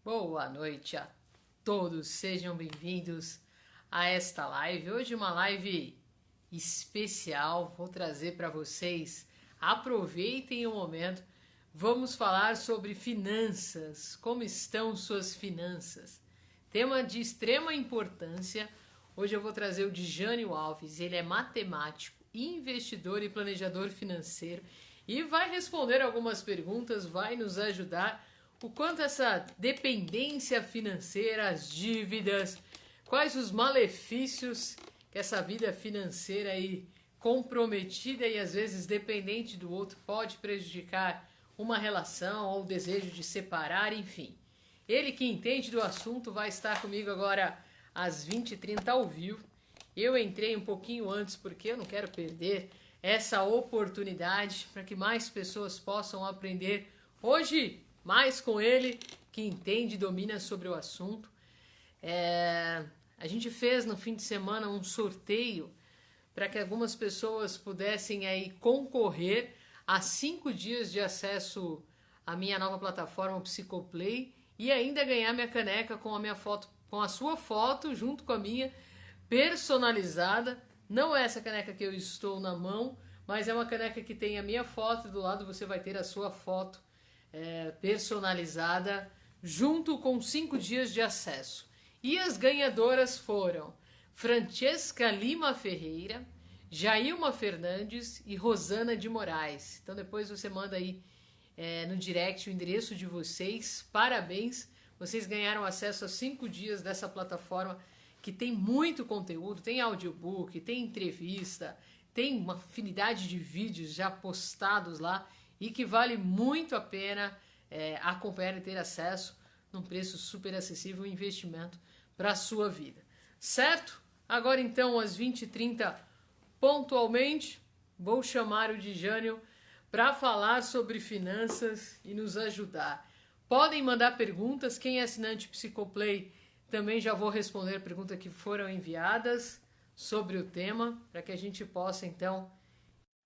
Boa noite a todos, sejam bem-vindos a esta live. Hoje uma live especial, vou trazer para vocês, aproveitem o momento, vamos falar sobre finanças, como estão suas finanças. Tema de extrema importância, hoje eu vou trazer o Djânio Alves, ele é matemático, investidor e planejador financeiro e vai responder algumas perguntas, vai nos ajudar o quanto essa dependência financeira, as dívidas, quais os malefícios que essa vida financeira aí comprometida e às vezes dependente do outro pode prejudicar uma relação ou o desejo de separar, enfim. Ele que entende do assunto vai estar comigo agora às 20h30 ao vivo. Eu entrei um pouquinho antes porque eu não quero perder essa oportunidade para que mais pessoas possam aprender hoje mais com ele, que entende e domina sobre o assunto. A gente fez no fim de semana um sorteio para que algumas pessoas pudessem aí concorrer a 5 dias de acesso à minha nova plataforma Psicoplay e ainda ganhar minha caneca com a minha foto, com a sua foto junto com a minha, personalizada. Não é essa caneca que eu estou na mão, mas é uma caneca que tem a minha foto e do lado você vai ter a sua foto personalizada junto com 5 dias de acesso. E as ganhadoras foram Francesca Lima Ferreira, Jailma Fernandes e Rosana de Moraes. Então depois você manda aí no direct o endereço de vocês. Parabéns, vocês ganharam acesso a 5 dias dessa plataforma que tem muito conteúdo, tem audiobook, tem entrevista, tem uma afinidade de vídeos já postados lá e que vale muito a pena acompanhar e ter acesso num preço super acessível, um investimento para a sua vida. Certo? Agora então, às 20h30, pontualmente, vou chamar o Djânio para falar sobre finanças e nos ajudar. Podem mandar perguntas, quem é assinante Psicoplay também já vou responder perguntas que foram enviadas sobre o tema, para que a gente possa então,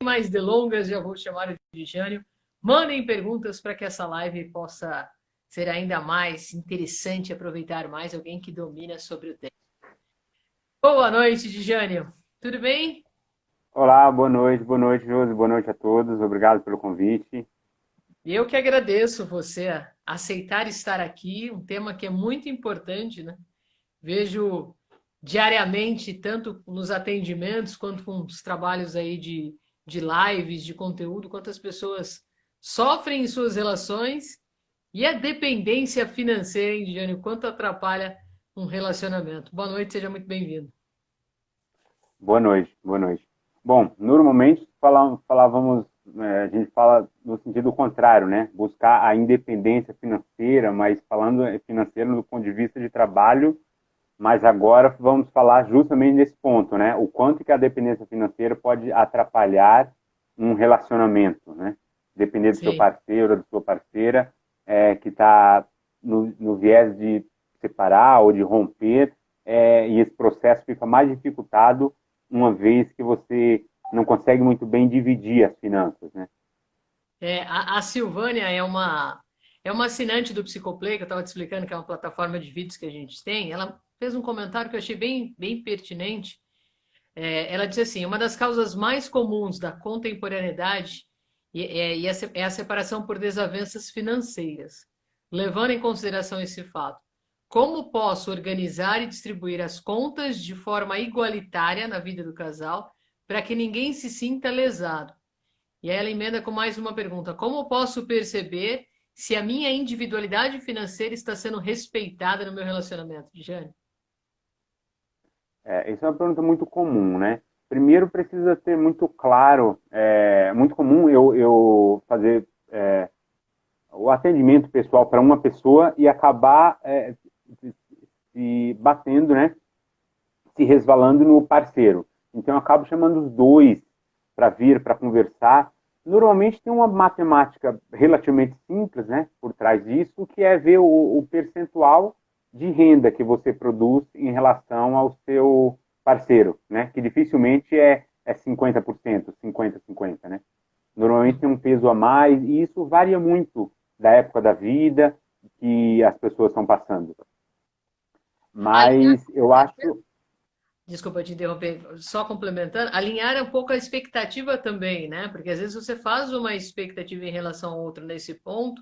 sem mais delongas, já vou chamar o Djânio. Mandem perguntas para que essa live possa ser ainda mais interessante, aproveitar mais alguém que domina sobre o tema. Boa noite, Djânio. Tudo bem? Olá, boa noite, Josi, boa noite a todos, obrigado pelo convite. Eu que agradeço você aceitar estar aqui, um tema que é muito importante, né? Vejo diariamente, tanto nos atendimentos quanto com os trabalhos aí de lives, de conteúdo, quantas pessoas sofrem em suas relações e a dependência financeira, hein, Diane, quanto atrapalha um relacionamento. Boa noite, seja muito bem-vindo. Boa noite, boa noite. Bom, normalmente falávamos, a gente fala no sentido contrário, né? Buscar a independência financeira, mas falando financeiro do ponto de vista de trabalho, mas agora vamos falar justamente nesse ponto, né? O quanto que a dependência financeira pode atrapalhar um relacionamento, né? Depender do seu Sim. parceiro ou da sua parceira, que está no viés de separar ou de romper, e esse processo fica mais dificultado uma vez que você não consegue muito bem dividir as finanças, né? A Silvânia é uma assinante do Psicoplay, que eu estava te explicando, que é uma plataforma de vídeos que a gente tem. Ela fez um comentário que eu achei bem, bem pertinente. Ela disse assim: uma das causas mais comuns da contemporaneidade é a separação por desavenças financeiras. Levando em consideração esse fato, como posso organizar e distribuir as contas de forma igualitária na vida do casal para que ninguém se sinta lesado? E aí ela emenda com mais uma pergunta: como posso perceber se a minha individualidade financeira está sendo respeitada no meu relacionamento, Jane? Isso é uma pergunta muito comum, né? Primeiro precisa ter muito claro, muito comum eu fazer o atendimento pessoal para uma pessoa e acabar se batendo, né? Se resvalando no parceiro. Então eu acabo chamando os dois para vir, para conversar. Normalmente tem uma matemática relativamente simples, né, por trás disso, que é ver o percentual de renda que você produz em relação ao seu parceiro, né, que dificilmente é 50%, 50-50, né. Normalmente tem um peso a mais e isso varia muito da época da vida, que as pessoas estão passando. Alinhar, Mas eu acho, desculpa te interromper, só complementando, alinhar um pouco a expectativa também, né? Porque às vezes você faz uma expectativa em relação ao outro nesse ponto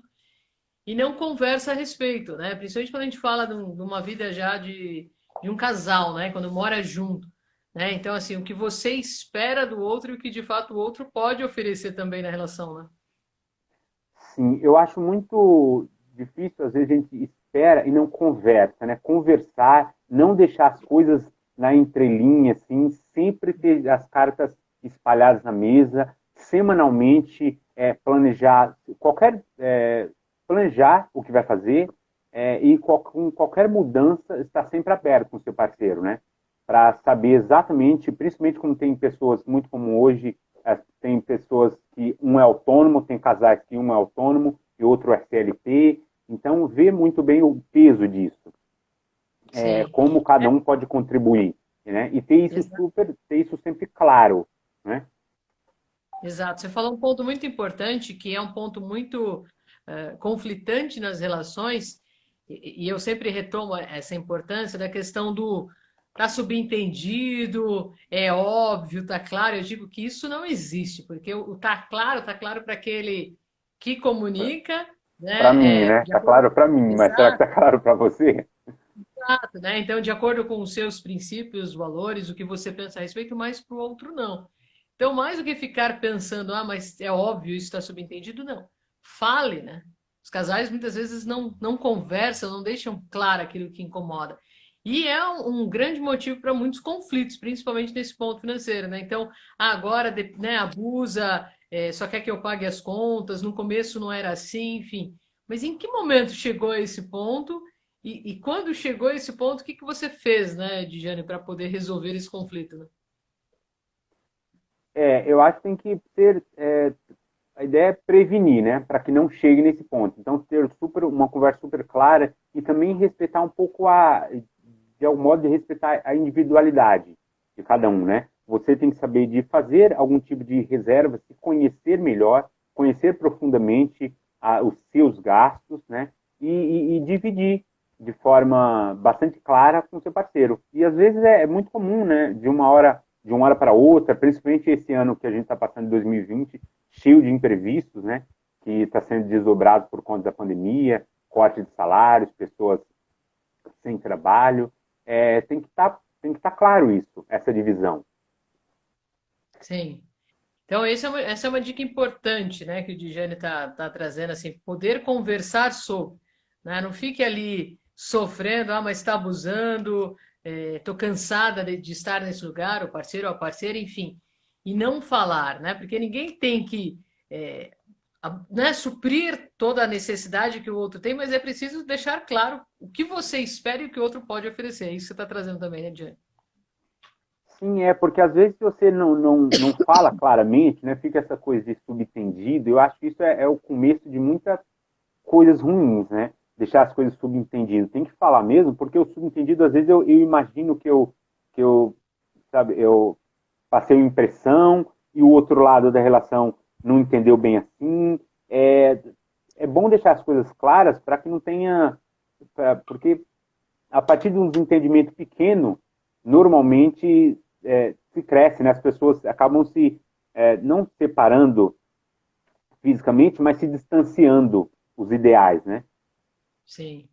e não conversa a respeito, né? Principalmente quando a gente fala de uma vida já de um casal, né? Quando mora junto, né? Então, assim, o que você espera do outro e o que de fato o outro pode oferecer também na relação, né? sim, eu acho muito difícil, às vezes a gente espera e não conversa, né? Conversar, não deixar as coisas na entrelinha, assim, sempre ter as cartas espalhadas na mesa, semanalmente planejar planejar o que vai fazer e com qualquer mudança estar sempre aberto com o seu parceiro, né? Para saber exatamente, principalmente quando tem pessoas muito como hoje, tem pessoas que um é autônomo, tem casais que um é autônomo e outro é CLT, então ver muito bem o peso disso, Sim. como cada um pode contribuir, né? E ter isso sempre claro, né? Exato. Você falou um ponto muito importante, que é um ponto muito conflitante nas relações, e eu sempre retomo essa importância da questão do tá subentendido, é óbvio, tá claro. Eu digo que isso não existe, porque o tá claro para aquele que comunica, Para mim, né? né? De Tá acordo. claro para mim, mas será que Exato. tá claro para você? Exato, né? Então, de acordo com os seus princípios, valores, o que você pensa a respeito, mas para o outro não. Então, mais do que ficar pensando, ah, mas é óbvio, isso está subentendido, não. Fale, né? Os casais muitas vezes não conversam, não deixam claro aquilo que incomoda. E é um grande motivo para muitos conflitos, principalmente nesse ponto financeiro, né? Então, agora, né, abusa, só quer que eu pague as contas, no começo não era assim, enfim. Mas em que momento chegou a esse ponto? E quando chegou a esse ponto, o que que você fez, né, Dijane, para poder resolver esse conflito, né? Eu acho que tem que ter a ideia é prevenir, né, para que não chegue nesse ponto. Então, ter uma conversa super clara e também respeitar um pouco de algum modo, de respeitar a individualidade de cada um, né? Você tem que saber de fazer algum tipo de reserva, se conhecer melhor, conhecer profundamente os seus gastos, né? E dividir de forma bastante clara com o seu parceiro. E às vezes é muito comum, né? De uma hora para outra, principalmente esse ano que a gente está passando em 2020, cheio de imprevistos, né? Que está sendo desdobrado por conta da pandemia, corte de salários, pessoas sem trabalho. Tem que estar claro isso, essa divisão. Sim. Então, essa é uma dica importante, né, que o Dijane tá trazendo, assim, poder conversar sobre, né? Não fique ali sofrendo, ah, mas está abusando, estou cansada de estar nesse lugar, o parceiro ou a parceira, enfim, e não falar, né? Porque ninguém tem que, né, suprir toda a necessidade que o outro tem, mas é preciso deixar claro o que você espera e o que o outro pode oferecer. É isso que você está trazendo também, né, Dijane? Sim, porque às vezes você não fala claramente, né? Fica essa coisa de subentendido. Eu acho que isso é o começo de muitas coisas ruins, né? Deixar as coisas subentendidas. Tem que falar mesmo, porque o subentendido, às vezes, eu imagino sabe, eu passei uma impressão e o outro lado da relação não entendeu bem assim. É, é bom deixar as coisas claras para que não tenha. Porque a partir de um desentendimento pequeno, normalmente se cresce, né? As pessoas acabam se não separando fisicamente, mas se distanciando os ideais, né? Sim.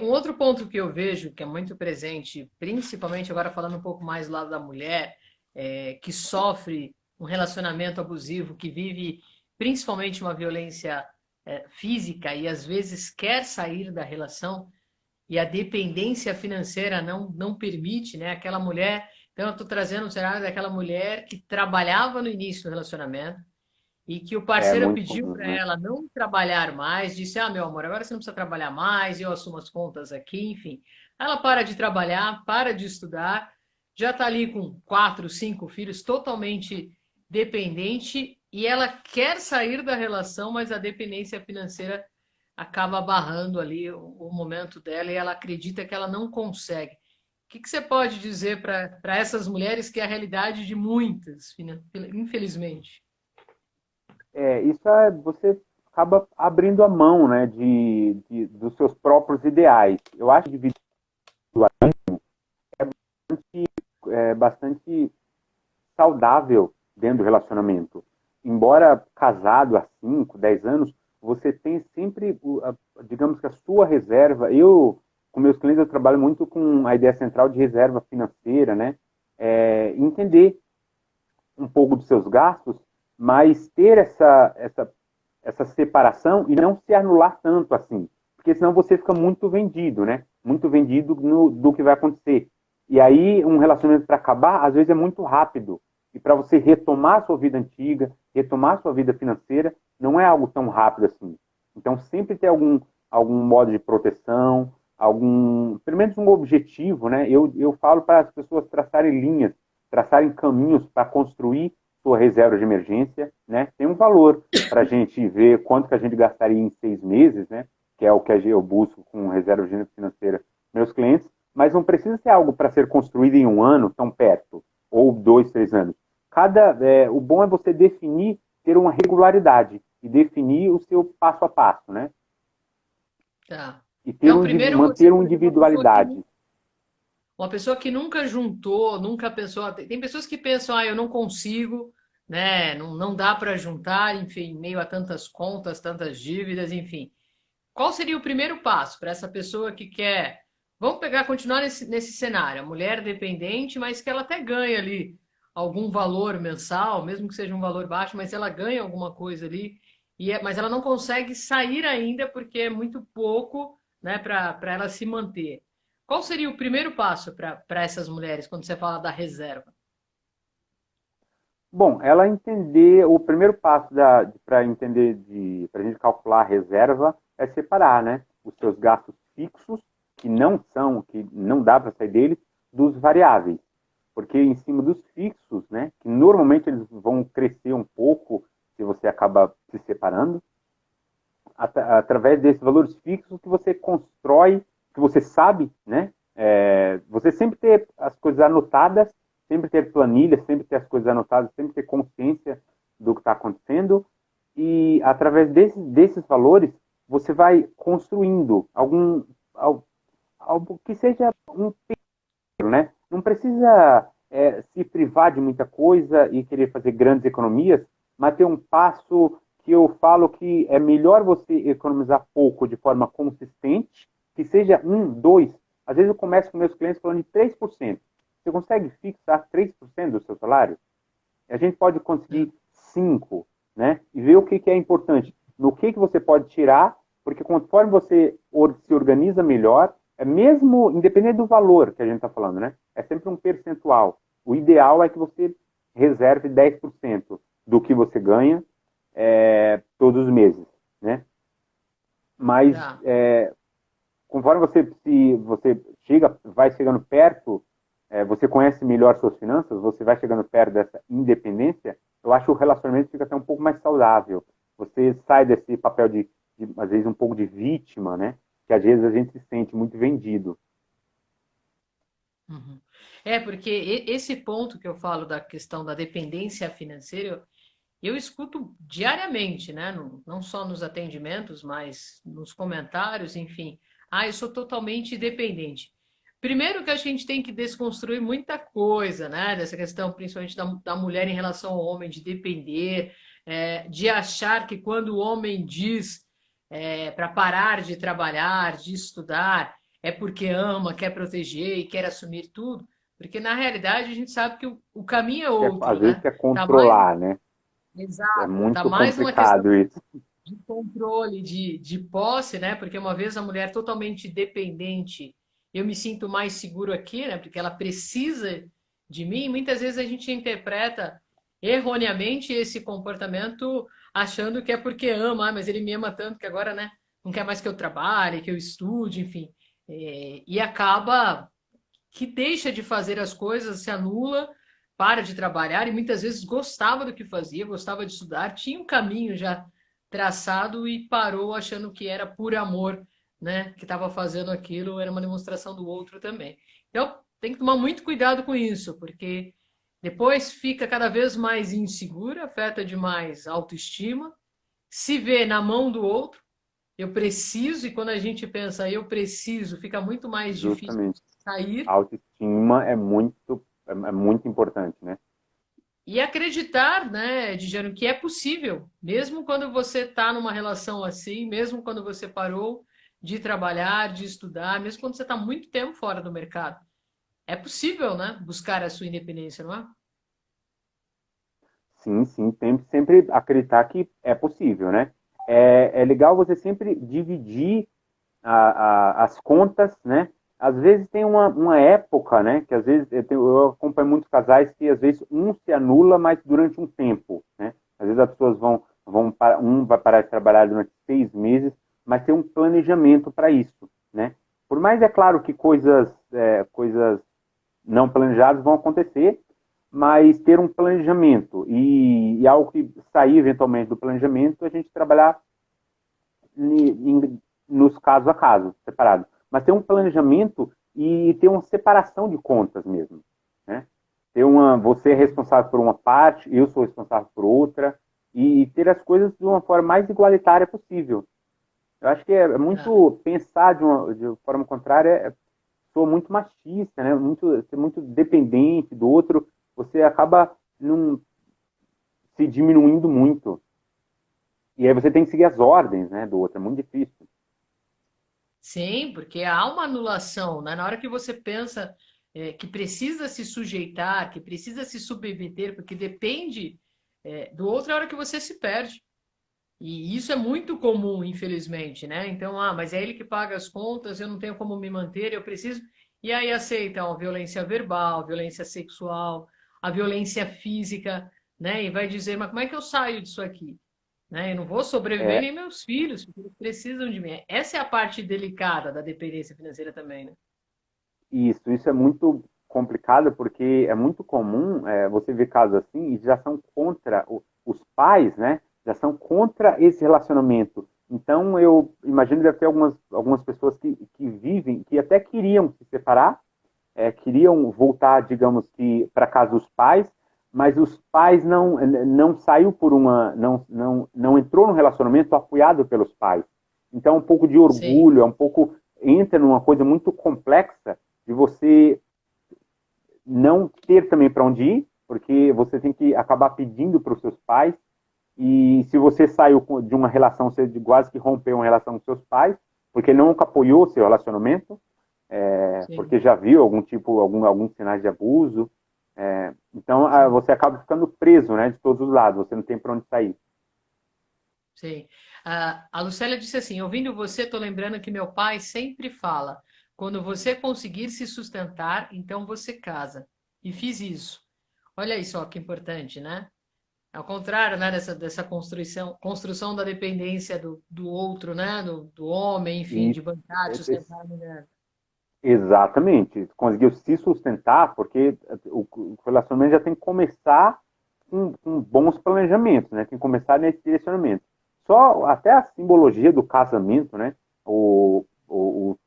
Um outro ponto que eu vejo que é muito presente, principalmente agora falando um pouco mais do lado da mulher, que sofre um relacionamento abusivo, que vive principalmente uma violência física e às vezes quer sair da relação e a dependência financeira não permite, né? Aquela mulher. Então, eu estou trazendo o cenário daquela mulher que trabalhava no início do relacionamento e que o É parceiro muito pediu comum, para né? ela não trabalhar mais, disse: Ah, meu amor, agora você não precisa trabalhar mais, eu assumo as contas aqui, enfim. Ela para de trabalhar, para de estudar, já está ali com 4, 5 filhos, totalmente dependente, e ela quer sair da relação, mas a dependência financeira acaba barrando ali o momento dela e ela acredita que ela não consegue. O que você pode dizer para essas mulheres que é a realidade de muitas, infelizmente? Isso você acaba abrindo a mão, né, do próprios ideais. Eu acho que individualismo é bastante saudável dentro do relacionamento. Embora casado há 5, 10 anos, você tem sempre, digamos que a sua reserva. Eu, com meus clientes, eu trabalho muito com a ideia central de reserva financeira, né? Entender um pouco dos seus gastos, mas ter essa separação e não se anular tanto assim, porque senão você fica muito vendido, né? Muito vendido do que vai acontecer. E aí, um relacionamento para acabar, às vezes é muito rápido. E para você retomar a sua vida antiga, retomar a sua vida financeira, não é algo tão rápido assim. Então, sempre ter algum modo de proteção, pelo menos um objetivo, né? Eu falo para as pessoas traçarem linhas, traçarem caminhos para construir sua reserva de emergência, né? Tem um valor para a gente ver quanto que a gente gastaria em 6 meses, né? Que é o que eu busco com reserva de financeira meus clientes, mas não precisa ser algo para ser construído em um ano, tão perto, ou 2, 3 anos. O bom é você definir, ter uma regularidade e definir o seu passo a passo, né? Tá. E Então, primeiro você, manter uma por exemplo, individualidade. uma pessoa que nunca juntou, nunca pensou. Tem pessoas que pensam, eu não consigo, né? Não dá para juntar, enfim, em meio a tantas contas, tantas dívidas, enfim. Qual seria o primeiro passo para essa pessoa que quer, vamos pegar, continuar nesse cenário, a mulher dependente, mas que ela até ganha ali algum valor mensal, mesmo que seja um valor baixo, mas ela ganha alguma coisa ali, mas ela não consegue sair ainda porque é muito pouco, né, para ela se manter. Qual seria o primeiro passo para essas mulheres quando você fala da reserva? Bom, ela entender, o primeiro passo para entender, para a gente calcular a reserva, é separar, né, os seus gastos fixos, que não dá para sair deles, dos variáveis. Porque em cima dos fixos, né, que normalmente eles vão crescer um pouco se você acaba se separando, através desses valores fixos que você constrói, que você sabe, né, você sempre ter as coisas anotadas, sempre ter planilha, sempre ter as coisas anotadas, sempre ter consciência do que está acontecendo, e através desses valores você vai construindo algo que seja né? Não precisa se privar de muita coisa e querer fazer grandes economias, mas ter um passo que eu falo que é melhor você economizar pouco de forma consistente, que seja 1, 2. Às vezes eu começo com meus clientes falando de 3%. Você consegue fixar 3% do seu salário? A gente pode conseguir 5%, né? E ver o que é importante. No que você pode tirar, porque conforme você se organiza melhor, mesmo independente do valor que a gente está falando, né? É sempre um percentual. O ideal é que você reserve 10% do que você ganha todos os meses, né? Mas Tá. conforme você vai chegando perto, você conhece melhor suas finanças, você vai chegando perto dessa independência, eu acho que o relacionamento fica até um pouco mais saudável. Você sai desse papel às vezes, um pouco de vítima, né? Que às vezes a gente se sente muito vendido. Uhum. Porque esse ponto que eu falo da questão da dependência financeira, eu escuto diariamente, né? Não só nos atendimentos, mas nos comentários, enfim. Eu sou totalmente dependente. Primeiro que a gente tem que desconstruir muita coisa, né? Dessa questão, principalmente da mulher em relação ao homem, de depender, de achar que quando o homem diz para parar de trabalhar, de estudar, é porque ama, quer proteger e quer assumir tudo. Porque na realidade a gente sabe que o caminho é Às outro, vezes né? quer Tá mais controlar, né? É Exato, tá muito mais numa questão complicado isso. de controle, de posse, né? Porque uma vez a mulher totalmente dependente, eu me sinto mais seguro aqui, né? Porque ela precisa de mim. Muitas vezes a gente interpreta erroneamente esse comportamento achando que é porque ama, mas ele me ama tanto que agora, né? Não quer mais que eu trabalhe, que eu estude, enfim. E acaba que deixa de fazer as coisas, se anula, para de trabalhar e muitas vezes gostava do que fazia, gostava de estudar, tinha um caminho já traçado e parou achando que era por amor, né, que estava fazendo aquilo, era uma demonstração do outro também. Então, tem que tomar muito cuidado com isso, porque depois fica cada vez mais insegura, afeta demais a autoestima, se vê na mão do outro, eu preciso, e quando a gente pensa eu preciso, fica muito mais difícil Justamente. A sair. autoestima é muito importante, né? E acreditar, né, Dijano, que é possível, mesmo quando você está numa relação assim, mesmo quando você parou de trabalhar, de estudar, mesmo quando você está muito tempo fora do mercado. É possível, né, buscar a sua independência, não é? Sim, sim, tem que sempre acreditar que é possível, né? É legal você sempre dividir as contas, né? Às vezes tem uma época, né? Que às vezes eu acompanho muitos casais que às vezes um se anula, mas durante um tempo, né? Às vezes as pessoas um vai parar de trabalhar durante 6 meses, mas tem um planejamento para isso, né? Por mais é claro que coisas não planejadas vão acontecer, mas ter um planejamento e algo que sair eventualmente do planejamento, a gente trabalhar nos caso a caso, separado. Mas ter um planejamento e ter uma separação de contas mesmo, né? Você é responsável por uma parte, eu sou responsável por outra, e ter as coisas de uma forma mais igualitária possível. Eu acho que é Ah, muito pensar de uma forma contrária, sou muito machista, né? Ser muito dependente do outro, você acaba se diminuindo muito. E aí você tem que seguir as ordens, né, do outro, é muito difícil. sim, porque há uma anulação, né? Na hora que você pensa que precisa se sujeitar, que precisa se submeter, porque depende do outro, é a hora que você se perde. E isso é muito comum, infelizmente, né? Então, mas é ele que paga as contas, eu não tenho como me manter, eu preciso. E aí aceitam a violência verbal, violência sexual, a violência física, né? E vai dizer, mas como é que eu saio disso aqui? Né? Eu não vou sobreviver É, nem meus filhos, porque eles precisam de mim. Essa é a parte delicada da dependência financeira também, né? isso é muito complicado porque é muito comum você ver casos assim e já são contra os pais, né? Já são contra esse relacionamento. Então eu imagino que deve ter algumas pessoas que vivem, que até queriam se separar, queriam voltar, digamos que para casa dos pais, mas os pais não saiu por não entrou no relacionamento apoiado pelos pais. Então, um pouco de Sim, orgulho, entra numa coisa muito complexa de você não ter também para onde ir, porque você tem que acabar pedindo para os seus pais. E se você saiu de uma relação, você quase que rompeu uma relação com seus pais, porque nunca apoiou o seu relacionamento, sim, porque já viu alguns sinais de abuso. Então, sim, você acaba ficando preso, né, de todos os lados, você não tem para onde sair. sim. A Lucélia disse assim: ouvindo você, estou lembrando que meu pai sempre fala: quando você conseguir se sustentar, então você casa. E fiz isso. Olha aí só que importante, né? Ao contrário, né, dessa construção da dependência do outro, né, do homem, enfim, E de bancar, de sustentar a mulher. exatamente, conseguiu se sustentar, porque o relacionamento já tem que começar com bons planejamentos, né? Tem que começar nesse direcionamento. Só até a simbologia do casamento, né? O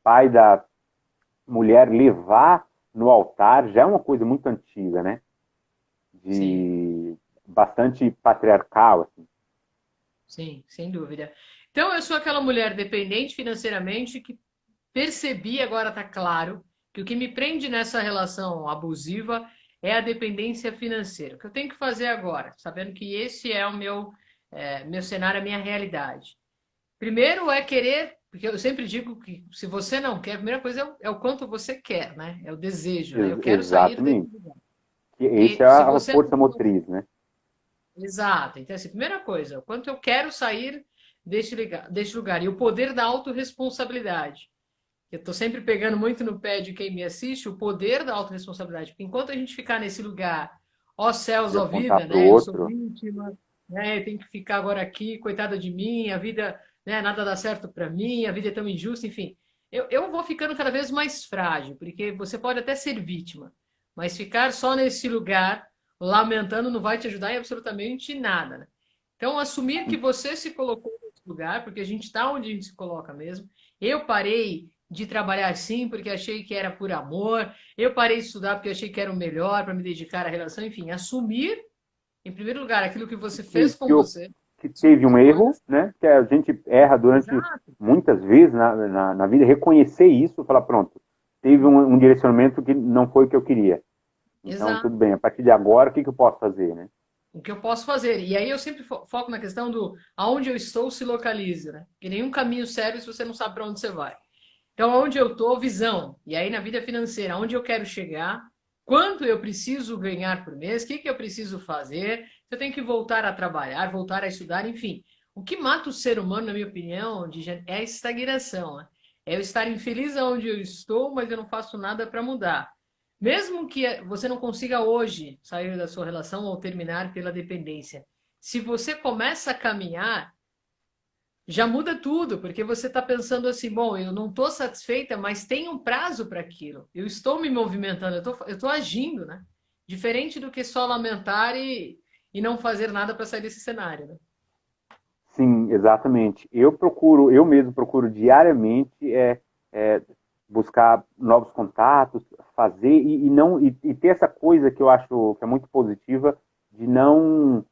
pai da mulher levar no altar já é uma coisa muito antiga, né? Sim, De bastante patriarcal, assim. sim, sem dúvida. Então, eu sou aquela mulher dependente financeiramente que percebi, agora está claro, que o que me prende nessa relação abusiva é a dependência financeira. O que eu tenho que fazer agora, sabendo que esse é o meu cenário, a minha realidade. Primeiro é querer, porque eu sempre digo que se você não quer, a primeira coisa é o quanto você quer, né? É o desejo, né? Eu quero sair desse Exatamente. lugar. Que esse é Porque se a você força motriz, né? Exato. Então, assim, primeira coisa, o quanto eu quero sair deste lugar. E o poder da autorresponsabilidade. Eu estou sempre pegando muito no pé de quem me assiste, o poder da autorresponsabilidade. Porque enquanto a gente ficar nesse lugar, ó céus, De ó apontar vida, para o né? Eu sou outro. vítima, né? Eu tenho que ficar agora aqui, coitada de mim, a vida, né? Nada dá certo para mim, a vida é tão injusta, enfim. Eu vou ficando cada vez mais frágil, porque você pode até ser vítima, mas ficar só nesse lugar, lamentando, não vai te ajudar em absolutamente nada, né? Então, assumir que você se colocou nesse lugar, porque a gente está onde a gente se coloca mesmo. Eu parei de trabalhar sim, porque achei que era por amor. Eu parei de estudar porque achei que era o melhor para me dedicar à relação. Enfim, assumir, em primeiro lugar, aquilo que você Que, fez com que, você. que teve um erro, né? Que a gente erra durante Exato, muitas vezes na vida, reconhecer isso, falar, pronto, teve um direcionamento que não foi o que eu queria. Então, exato. tudo bem, a partir de agora, o que eu posso fazer, né? O que eu posso fazer? E aí eu sempre foco na questão do aonde eu estou se localiza, né? Que nenhum caminho serve se você não sabe para onde você vai. Então, onde eu estou, visão. E aí, na vida financeira, onde eu quero chegar, quanto eu preciso ganhar por mês, o que, que eu preciso fazer, se eu tenho que voltar a trabalhar, voltar a estudar, enfim. O que mata o ser humano, na minha opinião, é a estagnação. Né? É eu estar infeliz onde eu estou, mas eu não faço nada para mudar. Mesmo que você não consiga hoje sair da sua relação ou terminar pela dependência, se você começa a caminhar, já muda tudo, porque você está pensando assim, bom, eu não estou satisfeita, mas tem um prazo para aquilo. Eu estou me movimentando, eu estou agindo, né? Diferente do que só lamentar e não fazer nada para sair desse cenário, né? Sim, exatamente. Eu mesmo procuro diariamente é, buscar novos contatos, fazer e não e ter essa coisa que eu acho que é muito positiva de não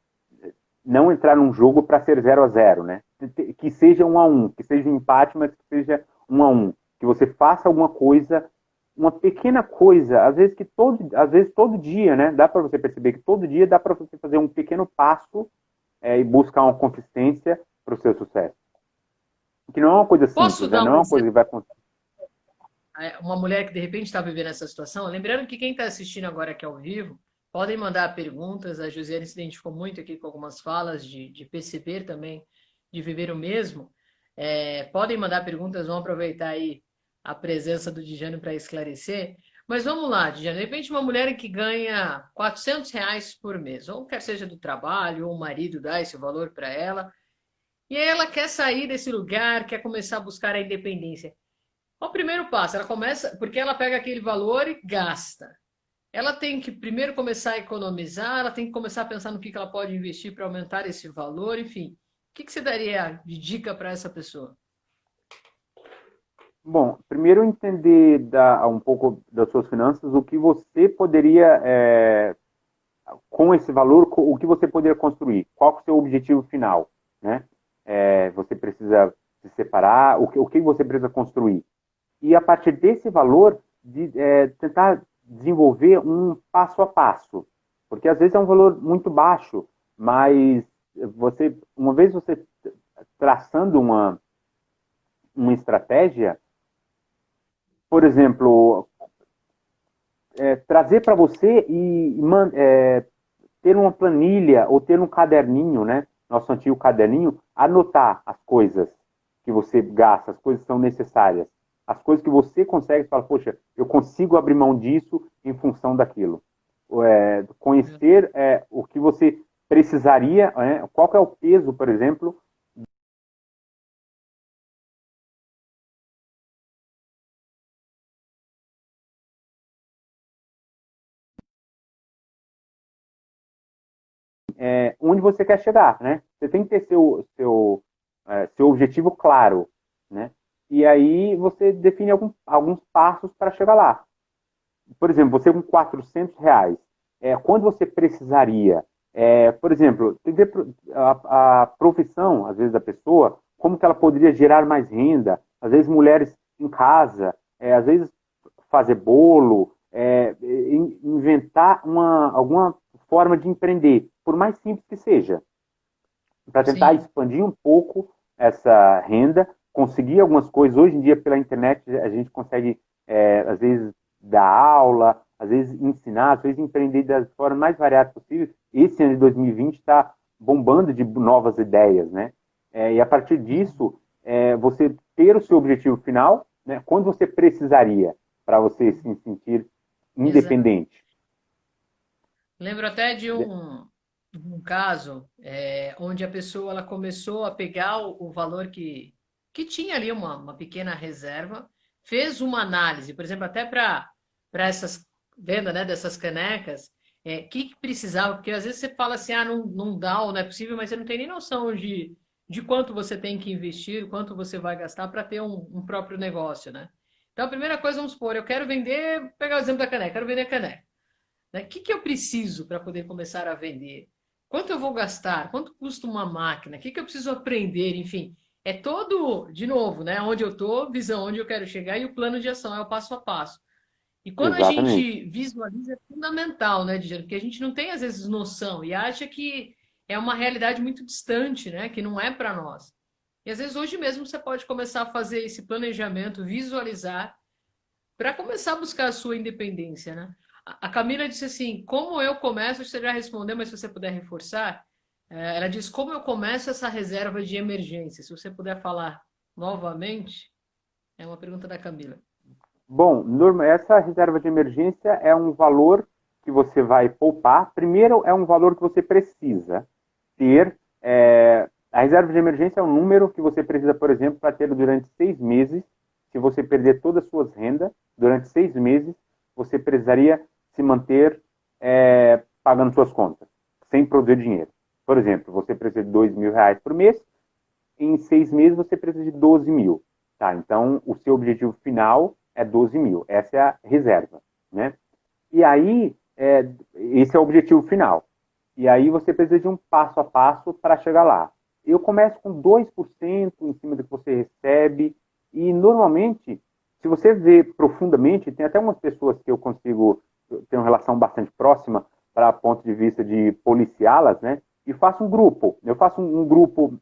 entrar num jogo para ser 0-0, né? Que seja 1-1, que seja um empate, mas que seja 1-1, que você faça alguma coisa, uma pequena coisa, às vezes todo dia, né? Dá para você perceber que todo dia dá para você fazer um pequeno passo e buscar uma consistência para o seu sucesso. Que não é uma coisa Posso simples, né? dar Não um é uma coisa exemplo? que vai acontecer. Uma mulher que de repente está vivendo essa situação, lembrando que quem está assistindo agora aqui ao vivo, podem mandar perguntas, a Josiane se identificou muito aqui com algumas falas de perceber também, de viver o mesmo. Podem mandar perguntas, vamos aproveitar aí a presença do Dijane para esclarecer. Mas vamos lá, Dijane, de repente uma mulher que ganha R$ 400 por mês, ou quer seja do trabalho, ou o marido dá esse valor para ela, e aí ela quer sair desse lugar, quer começar a buscar a independência. O primeiro passo, ela começa, porque ela pega aquele valor e gasta. Ela tem que primeiro começar a economizar, ela tem que começar a pensar no que ela pode investir para aumentar esse valor, enfim. O que você daria de dica para essa pessoa? Bom, primeiro entender um pouco das suas finanças, o que você poderia, com esse valor, o que você poderia construir, qual é o seu objetivo final, né? Você precisa se separar, o que você precisa construir. E a partir desse valor, tentar desenvolver um passo a passo. Porque às vezes é um valor muito baixo, mas uma vez você traçando uma estratégia, por exemplo, trazer para você ter uma planilha ou ter um caderninho, né? Nosso antigo caderninho, anotar as coisas que você gasta, as coisas que são necessárias, as coisas que você consegue falar, poxa, eu consigo abrir mão disso em função daquilo. Conhecer o que você precisaria, qual que é o peso, por exemplo, onde você quer chegar, né? Você tem que ter seu objetivo claro, né? E aí você define alguns passos para chegar lá. Por exemplo, você com R$ 400, quando você precisaria? Por exemplo, a profissão, às vezes, da pessoa, como que ela poderia gerar mais renda? Às vezes, mulheres em casa, às vezes, fazer bolo, inventar alguma forma de empreender, por mais simples que seja, para tentar Sim, expandir um pouco essa renda, conseguir algumas coisas. Hoje em dia, pela internet, a gente consegue, às vezes, dar aula, às vezes ensinar, às vezes empreender das formas mais variadas possíveis. Esse ano de 2020 está bombando de novas ideias, né? E a partir disso, você ter o seu objetivo final, né? Quando você precisaria para você se sentir exato. independente. Lembro até de um caso onde a pessoa ela começou a pegar o valor que tinha ali uma pequena reserva, fez uma análise, por exemplo, até para essas venda, né, dessas canecas, que precisava, porque às vezes você fala assim, ah, não dá ou não é possível, mas você não tem nem noção de quanto você tem que investir, quanto você vai gastar para ter um próprio negócio, né? Então, a primeira coisa, vamos supor, eu quero vender, pegar o exemplo da caneca, quero vender caneca. Né? O que eu preciso para poder começar a vender? quanto eu vou gastar, quanto custa uma máquina, o que que eu preciso aprender, enfim. É todo, de novo, né? Onde eu estou, visão onde eu quero chegar e o plano de ação é o passo a passo. E quando a Exatamente. gente visualiza, é fundamental, né, Djalma? Porque a gente não tem, às vezes, noção e acha que é uma realidade muito distante, né? Que não é para nós. E às vezes hoje mesmo você pode começar a fazer esse planejamento, visualizar, para começar a buscar a sua independência, né? A Camila disse assim: como eu começo? Você já respondeu, mas se você puder reforçar, ela diz: como eu começo essa reserva de emergência? Se você puder falar novamente, é uma pergunta da Camila. Bom, essa reserva de emergência é um valor que você vai poupar. Primeiro, é um valor que você precisa ter. A reserva de emergência é um número que você precisa, por exemplo, para ter durante 6 meses. Se você perder todas as suas rendas durante 6 meses, você precisaria se manter pagando suas contas, sem produzir dinheiro. Por exemplo, você precisa de R$ 2.000 por mês, em 6 meses você precisa de 12 mil. Tá? Então, o seu objetivo final é 12 mil. Essa é a reserva. Né? E aí, esse é o objetivo final. E aí você precisa de um passo a passo para chegar lá. Eu começo com 2% em cima do que você recebe. E normalmente, se você vê profundamente, tem até umas pessoas que eu consigo ter uma relação bastante próxima para ponto de vista de policiá-las, né? E faço um grupo. Eu faço um grupo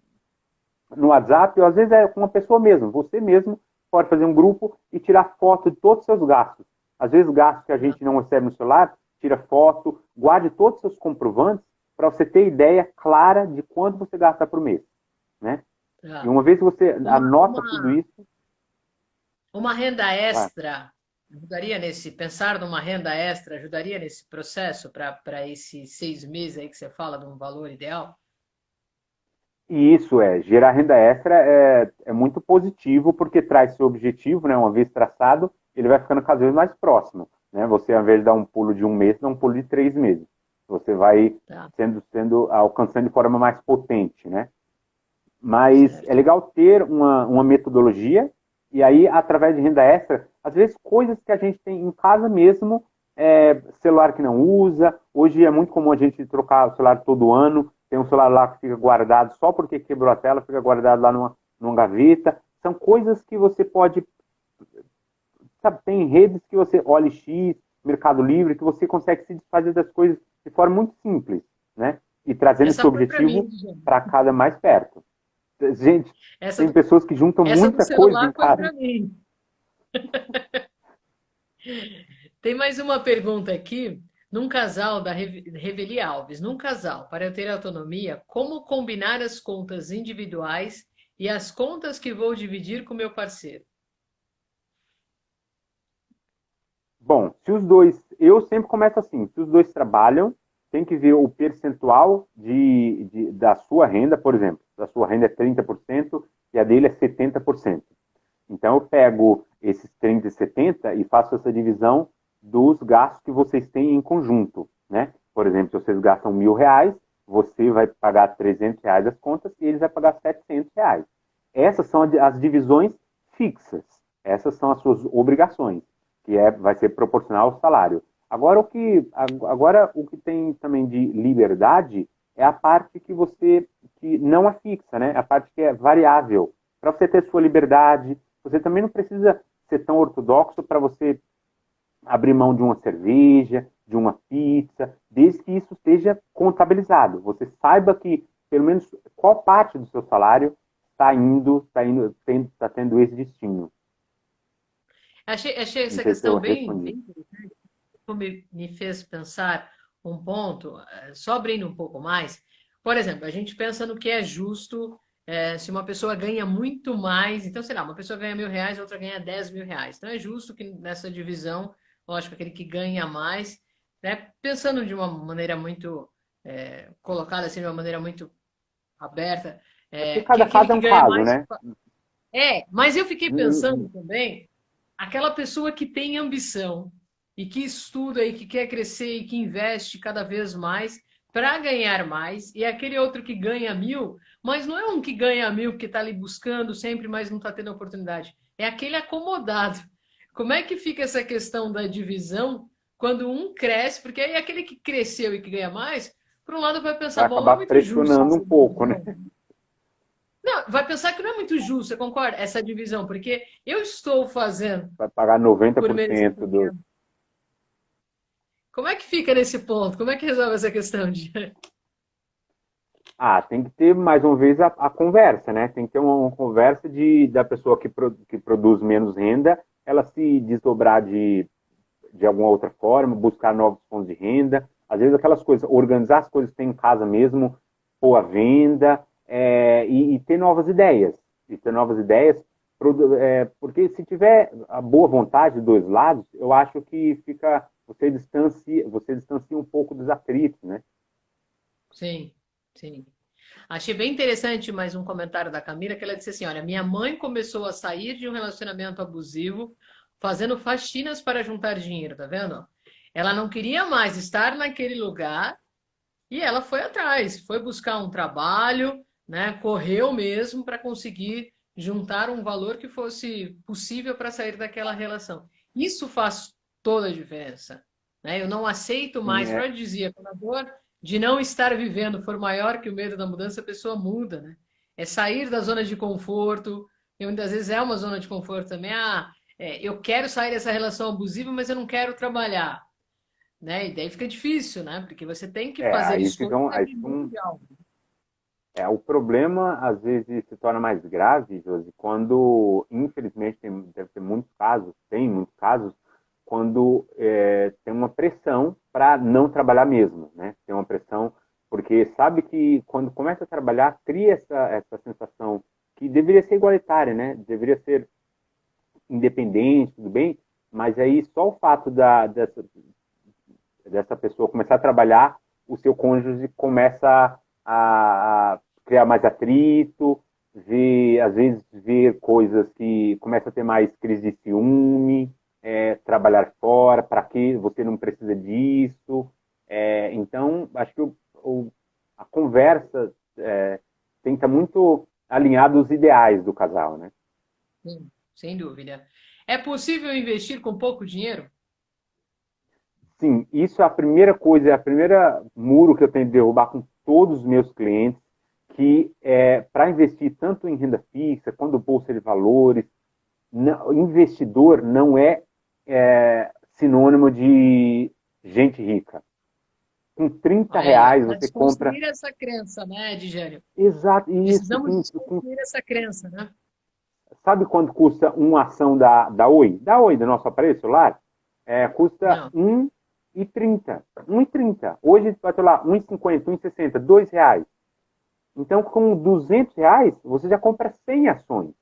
no WhatsApp, ou às vezes é com uma pessoa mesmo. Você mesmo pode fazer um grupo e tirar foto de todos os seus gastos. Às vezes, gastos que a gente não recebe no celular, tira foto, guarde todos os seus comprovantes para você ter ideia clara de quanto você gasta por mês. Né? E Tá. uma vez que você Uma, anota tudo uma, isso, uma renda vai. extra ajudaria nesse, pensar numa renda extra ajudaria nesse processo para esses 6 meses aí que você fala de um valor ideal? E isso gerar renda extra é muito positivo porque traz seu objetivo, né, uma vez traçado, ele vai ficando cada vez mais próximo. Né? Você, ao invés de dar um pulo de um mês, dá um pulo de 3 meses. Você vai Tá, alcançando de forma mais potente. Né? Mas é certo. legal ter uma metodologia e aí, através de renda extra, às vezes coisas que a gente tem em casa mesmo, celular que não usa. Hoje é muito comum a gente trocar o celular todo ano. Tem um celular lá que fica guardado só porque quebrou a tela, fica guardado lá numa gaveta. São coisas que você pode. Sabe, tem redes que você, OLX, Mercado Livre, que você consegue se desfazer das coisas de forma muito simples, né? E trazendo esse Essa foi para mim, objetivo Djalma. para cada mais perto. Gente, Essa tem do, pessoas que juntam essa do muita coisa em celular foi casa. para mim. Tem mais uma pergunta aqui. Num casal da Reveli Alves, num casal, para eu ter autonomia, como combinar as contas individuais e as contas que vou dividir com meu parceiro? Bom, se os dois, eu sempre começo assim, se os dois trabalham, tem que ver o percentual da sua renda, por exemplo, da sua renda é 30% e a dele é 70%. Então eu pego esses 30 e 70 e faço essa divisão dos gastos que vocês têm em conjunto. Né? Por exemplo, se vocês gastam R$ 1.000, você vai pagar R$ 300 as contas e eles vão pagar R$ 700. Essas são as divisões fixas. Essas são as suas obrigações, que vai ser proporcional ao salário. Agora o que tem também de liberdade é a parte que não é fixa, né? A parte que é variável. Para você ter sua liberdade, você também não precisa ser tão ortodoxo para você abrir mão de uma cerveja, de uma pizza, desde que isso esteja contabilizado. Você saiba que, pelo menos, qual parte do seu salário está tendo esse destino. Achei Não essa sei se eu questão bem, respondi. bem interessante, me fez pensar um ponto, só abrindo um pouco mais. Por exemplo, a gente pensa no que é justo, se uma pessoa ganha muito mais, então, sei lá, uma pessoa ganha R$ 1.000, outra ganha R$ 10.000. Então, é justo que nessa divisão, lógico, aquele que ganha mais, né, pensando de uma maneira muito, colocada assim, de uma maneira muito aberta, É porque que cada aquele caso é que um ganha caso, mais. né? Mas eu fiquei pensando também, aquela pessoa que tem ambição e que estuda e que quer crescer e que investe cada vez mais para ganhar mais, e aquele outro que ganha 1.000, mas não é um que ganha 1.000 porque está ali buscando sempre, mas não está tendo oportunidade. É aquele acomodado. Como é que fica essa questão da divisão quando um cresce? Porque aí aquele que cresceu e que ganha mais Por um lado vai Vai pensar, bom, não é acabar muito justo pressionando um essa pouco, né? divisão. Não, vai pensar que não é muito justo, você concorda? Essa divisão, porque eu estou fazendo Vai pagar noventa por por cento do. merecimento. Como é que fica nesse ponto? Como é que resolve essa questão de... Ah, tem que ter mais uma vez a conversa, né? Tem que ter uma conversa da pessoa que produz menos renda, ela se desdobrar de alguma outra forma, buscar novos fontes de renda. Às vezes aquelas coisas, organizar as coisas que tem em casa mesmo, pôr à venda, e ter novas ideias. E ter novas ideias, porque se tiver a boa vontade dos dois lados, eu acho que fica, você distancia um pouco dos atritos, né? Sim, sim. Achei bem interessante mais um comentário da Camila, que ela disse assim, olha, minha mãe começou a sair de um relacionamento abusivo fazendo faxinas para juntar dinheiro, tá vendo? Ela não queria mais estar naquele lugar e ela foi atrás, foi buscar um trabalho, né? Correu mesmo para conseguir juntar um valor que fosse possível para sair daquela relação. Isso faz toda a diferença, né? Eu não aceito Sim, mais, Freud dizia, quando a dor de não estar vivendo for maior que o medo da mudança, a pessoa muda, né? É sair da zona de conforto, e muitas vezes é uma zona de conforto também. Eu quero sair dessa relação abusiva, mas eu não quero trabalhar, né? E daí fica difícil, né? Porque você tem que fazer aí escolhas ficam, aí abrir mão ficam de algo. o problema, às vezes, se torna mais grave, Josi, quando, infelizmente, deve ter muitos casos, tem muitos casos, quando tem uma pressão para não trabalhar mesmo, né? Tem uma pressão, porque sabe que quando começa a trabalhar, cria essa sensação que deveria ser igualitária, né? Deveria ser independente, tudo bem, mas aí só o fato dessa pessoa começar a trabalhar, o seu cônjuge começa a criar mais atrito, às vezes ver coisas que começa a ter mais crise de ciúme, trabalhar fora, para que você não precisa disso. Então, acho que a conversa tem que estar muito alinhada aos ideais do casal, né? Sim, sem dúvida. É possível investir com pouco dinheiro? Sim, isso é a primeira coisa, é a primeira muro que eu tenho de derrubar com todos os meus clientes, que para investir tanto em renda fixa quanto bolsa de valores, investidor não sinônimo de gente rica. Com 30 Olha aí, reais para você compra. desconstruir essa crença, né, Digério? Exato, isso. Precisamos desconstruir essa crença, né? Sabe quanto custa uma ação da Oi? Da Oi, do nosso aparelho celular? Custa Não. 1,30. 1,30. Hoje vai ter lá 1,50, 1,60, R$ 2. Então, com R$ 200, você já compra 100 ações,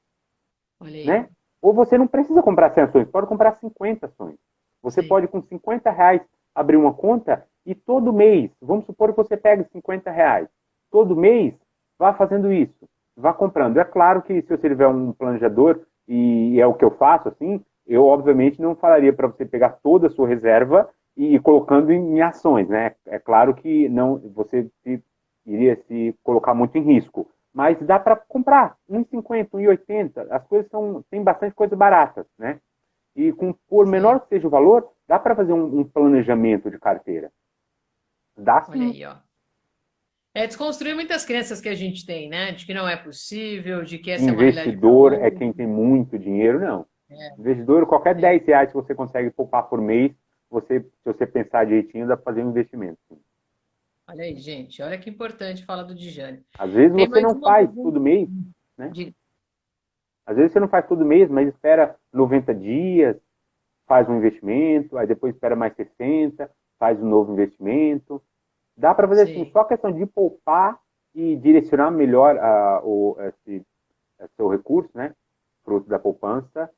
Olha aí. né? Ou você não precisa comprar 100 ações, pode comprar 50 ações. Você Sim. pode, com R$ 50, abrir uma conta e todo mês, vamos supor que você pegue R$ 50, todo mês, vá fazendo isso, vá comprando. É claro que se você tiver um planejador, e é o que eu faço, assim, eu obviamente não falaria para você pegar toda a sua reserva e ir colocando em ações, né? É claro que não, você iria se colocar muito em risco, mas dá para comprar 1,50, 1,80. As coisas tem bastante coisa barata, né? E por Sim. menor que seja o valor, dá para fazer um planejamento de carteira. Dá Olha sim. aí, ó. É desconstruir muitas crenças que a gente tem, né? De que não é possível, de que essa é uma realidade para Investidor é outros. quem tem muito dinheiro, não. É, Investidor, qualquer sim. R$ 10 que você consegue poupar por mês, se você pensar direitinho, dá para fazer um investimento. Sim. Olha aí, gente. Olha que importante falar do Dijane. Às vezes Tem você mais não uma faz pergunta. todo mês, né? De... Às vezes você não faz todo mês, mas espera 90 dias, faz um investimento, aí depois espera mais 60, faz um novo investimento. Dá para fazer assim, Sim. só questão de poupar e direcionar melhor esse seu recurso, né? Fruto da poupança.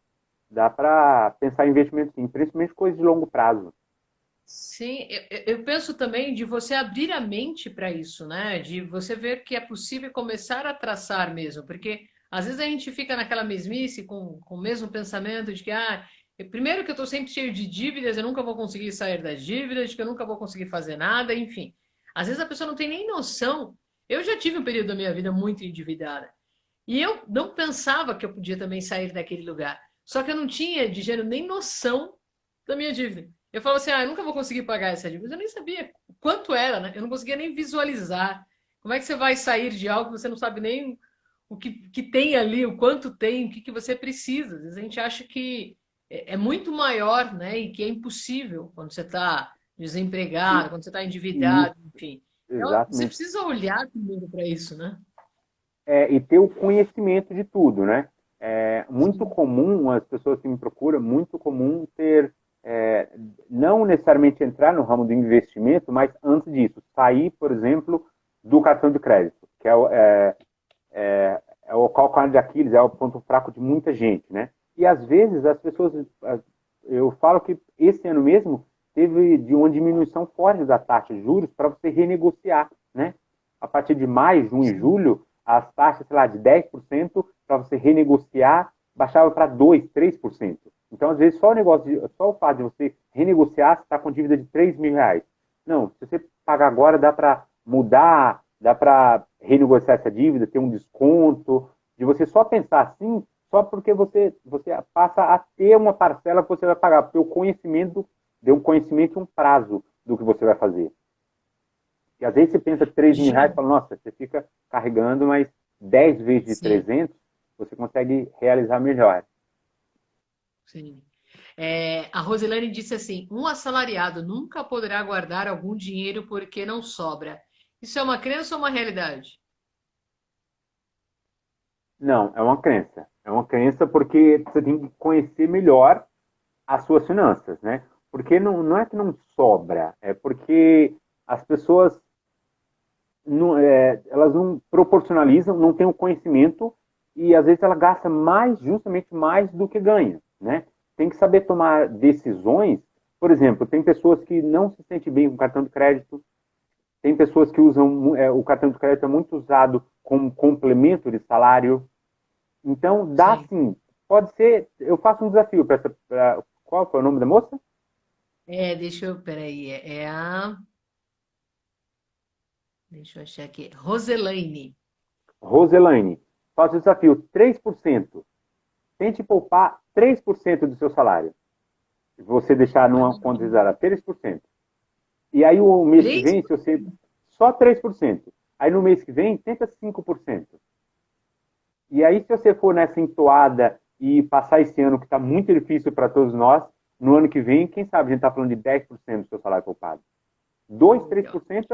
Dá para pensar em investimento sim, principalmente coisas de longo prazo. Sim, eu penso também de você abrir a mente para isso, né? De você ver que é possível começar a traçar mesmo, porque às vezes a gente fica naquela mesmice com o mesmo pensamento de que, primeiro que eu estou sempre cheio de dívidas, eu nunca vou conseguir sair das dívidas, de que eu nunca vou conseguir fazer nada, enfim. Às vezes a pessoa não tem nem noção. Eu já tive um período da minha vida muito endividada e eu não pensava que eu podia também sair daquele lugar. Só que eu não tinha, de gênero, nem noção da minha dívida. Eu falo assim, eu nunca vou conseguir pagar essa dívida. Eu nem sabia quanto era, né? Eu não conseguia nem visualizar. Como é que você vai sair de algo que você não sabe nem o que tem ali, o quanto tem, o que você precisa? Às vezes a gente acha que é muito maior, né? E que é impossível quando você está E, desempregado, quando você está e endividado, isso, enfim. Então, você exatamente. precisa olhar primeiro para isso, né? E ter o conhecimento de tudo, né? É muito Sim, comum, as pessoas que me procuram, muito comum ter, é, não necessariamente entrar no ramo do investimento, mas antes disso, sair, por exemplo, do cartão de crédito, que é o calcanhar de Aquiles, é o ponto fraco de muita gente, né? E às vezes as pessoas, eu falo que esse ano mesmo teve de uma diminuição forte da taxa de juros para você renegociar, né? A partir de maio, junho e sim. julho, as taxas, sei lá, de 10% para você renegociar baixava para 2, 3%. Então, às vezes, só o fato de você renegociar, você está com dívida de R$ 3.000. Não, se você pagar agora, dá para mudar, dá para renegociar essa dívida, ter um desconto, de você só pensar assim, só porque você passa a ter uma parcela que você vai pagar, porque o conhecimento deu um conhecimento e um prazo do que você vai fazer. E às vezes você pensa R$ 3.000 e Jean, fala, nossa, você fica carregando, mas 10 vezes de sim, 300 você consegue realizar melhor. sim. A Roselane disse assim: um assalariado nunca poderá guardar algum dinheiro porque não sobra. Isso é uma crença ou uma realidade? Não, é uma crença. É uma crença porque você tem que conhecer melhor as suas finanças, né? Porque não é que não sobra, é porque as pessoas elas não proporcionalizam, não têm o conhecimento e às vezes ela gasta mais, justamente mais do que ganha, né? Tem que saber tomar decisões. Por exemplo, tem pessoas que não se sentem bem com cartão de crédito, tem pessoas que usam o cartão de crédito é muito usado como complemento de salário. Então dá Sim. sim, pode ser. Eu faço um desafio para essa. Qual foi o nome da moça? Deixa eu, peraí, deixa eu achar aqui, Roselaine. Roselaine. Faço o desafio 3%. Tente poupar 3% do seu salário. Você deixar numa conta zero 3%. E aí o mês que Três? vem, se você só 3%. Aí no mês que vem, tenta 5%. E aí, se você for nessa entoada e passar esse ano que está muito difícil para todos nós, no ano que vem, quem sabe a gente está falando de 10% do seu salário poupado. 2, Olha. 3%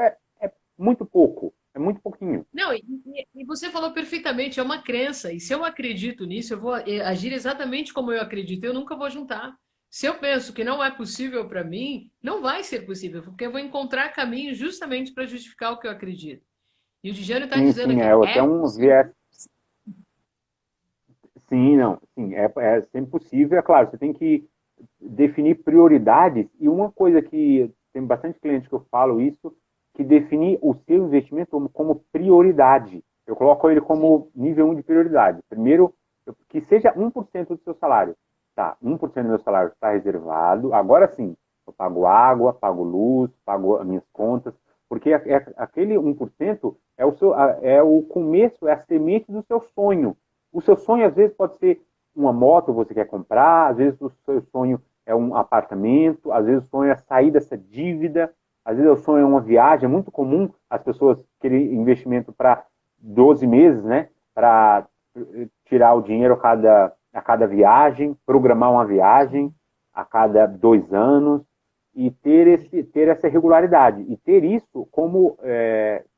é muito pouco, é muito pouquinho. Não, e você falou perfeitamente, é uma crença. E se eu acredito nisso, eu vou agir exatamente como eu acredito. Eu nunca vou juntar. Se eu penso que não é possível para mim, não vai ser possível, porque eu vou encontrar caminhos justamente para justificar o que eu acredito. E o Dijano está Sim, dizendo sim, aqui, até é um viés. possível. Sim, não, sim, é sempre possível. É claro, você tem que definir prioridades. E uma coisa que tem bastante cliente que eu falo isso, que definir o seu investimento como prioridade. Eu coloco ele Sim, como nível 1 de prioridade. Primeiro, que seja 1% do seu salário. Tá, 1% do meu salário está reservado. Agora sim, eu pago água, pago luz, pago as minhas contas, porque aquele 1% é o começo, é a semente do seu sonho. O seu sonho, às vezes, pode ser uma moto que você quer comprar, às vezes o seu sonho é um apartamento, às vezes o sonho é sair dessa dívida, às vezes o sonho é uma viagem. É muito comum as pessoas querem investimento para 12 meses, né? Para tirar o dinheiro a cada viagem, programar uma viagem a cada 2 anos e sim, ter essa regularidade e ter isso como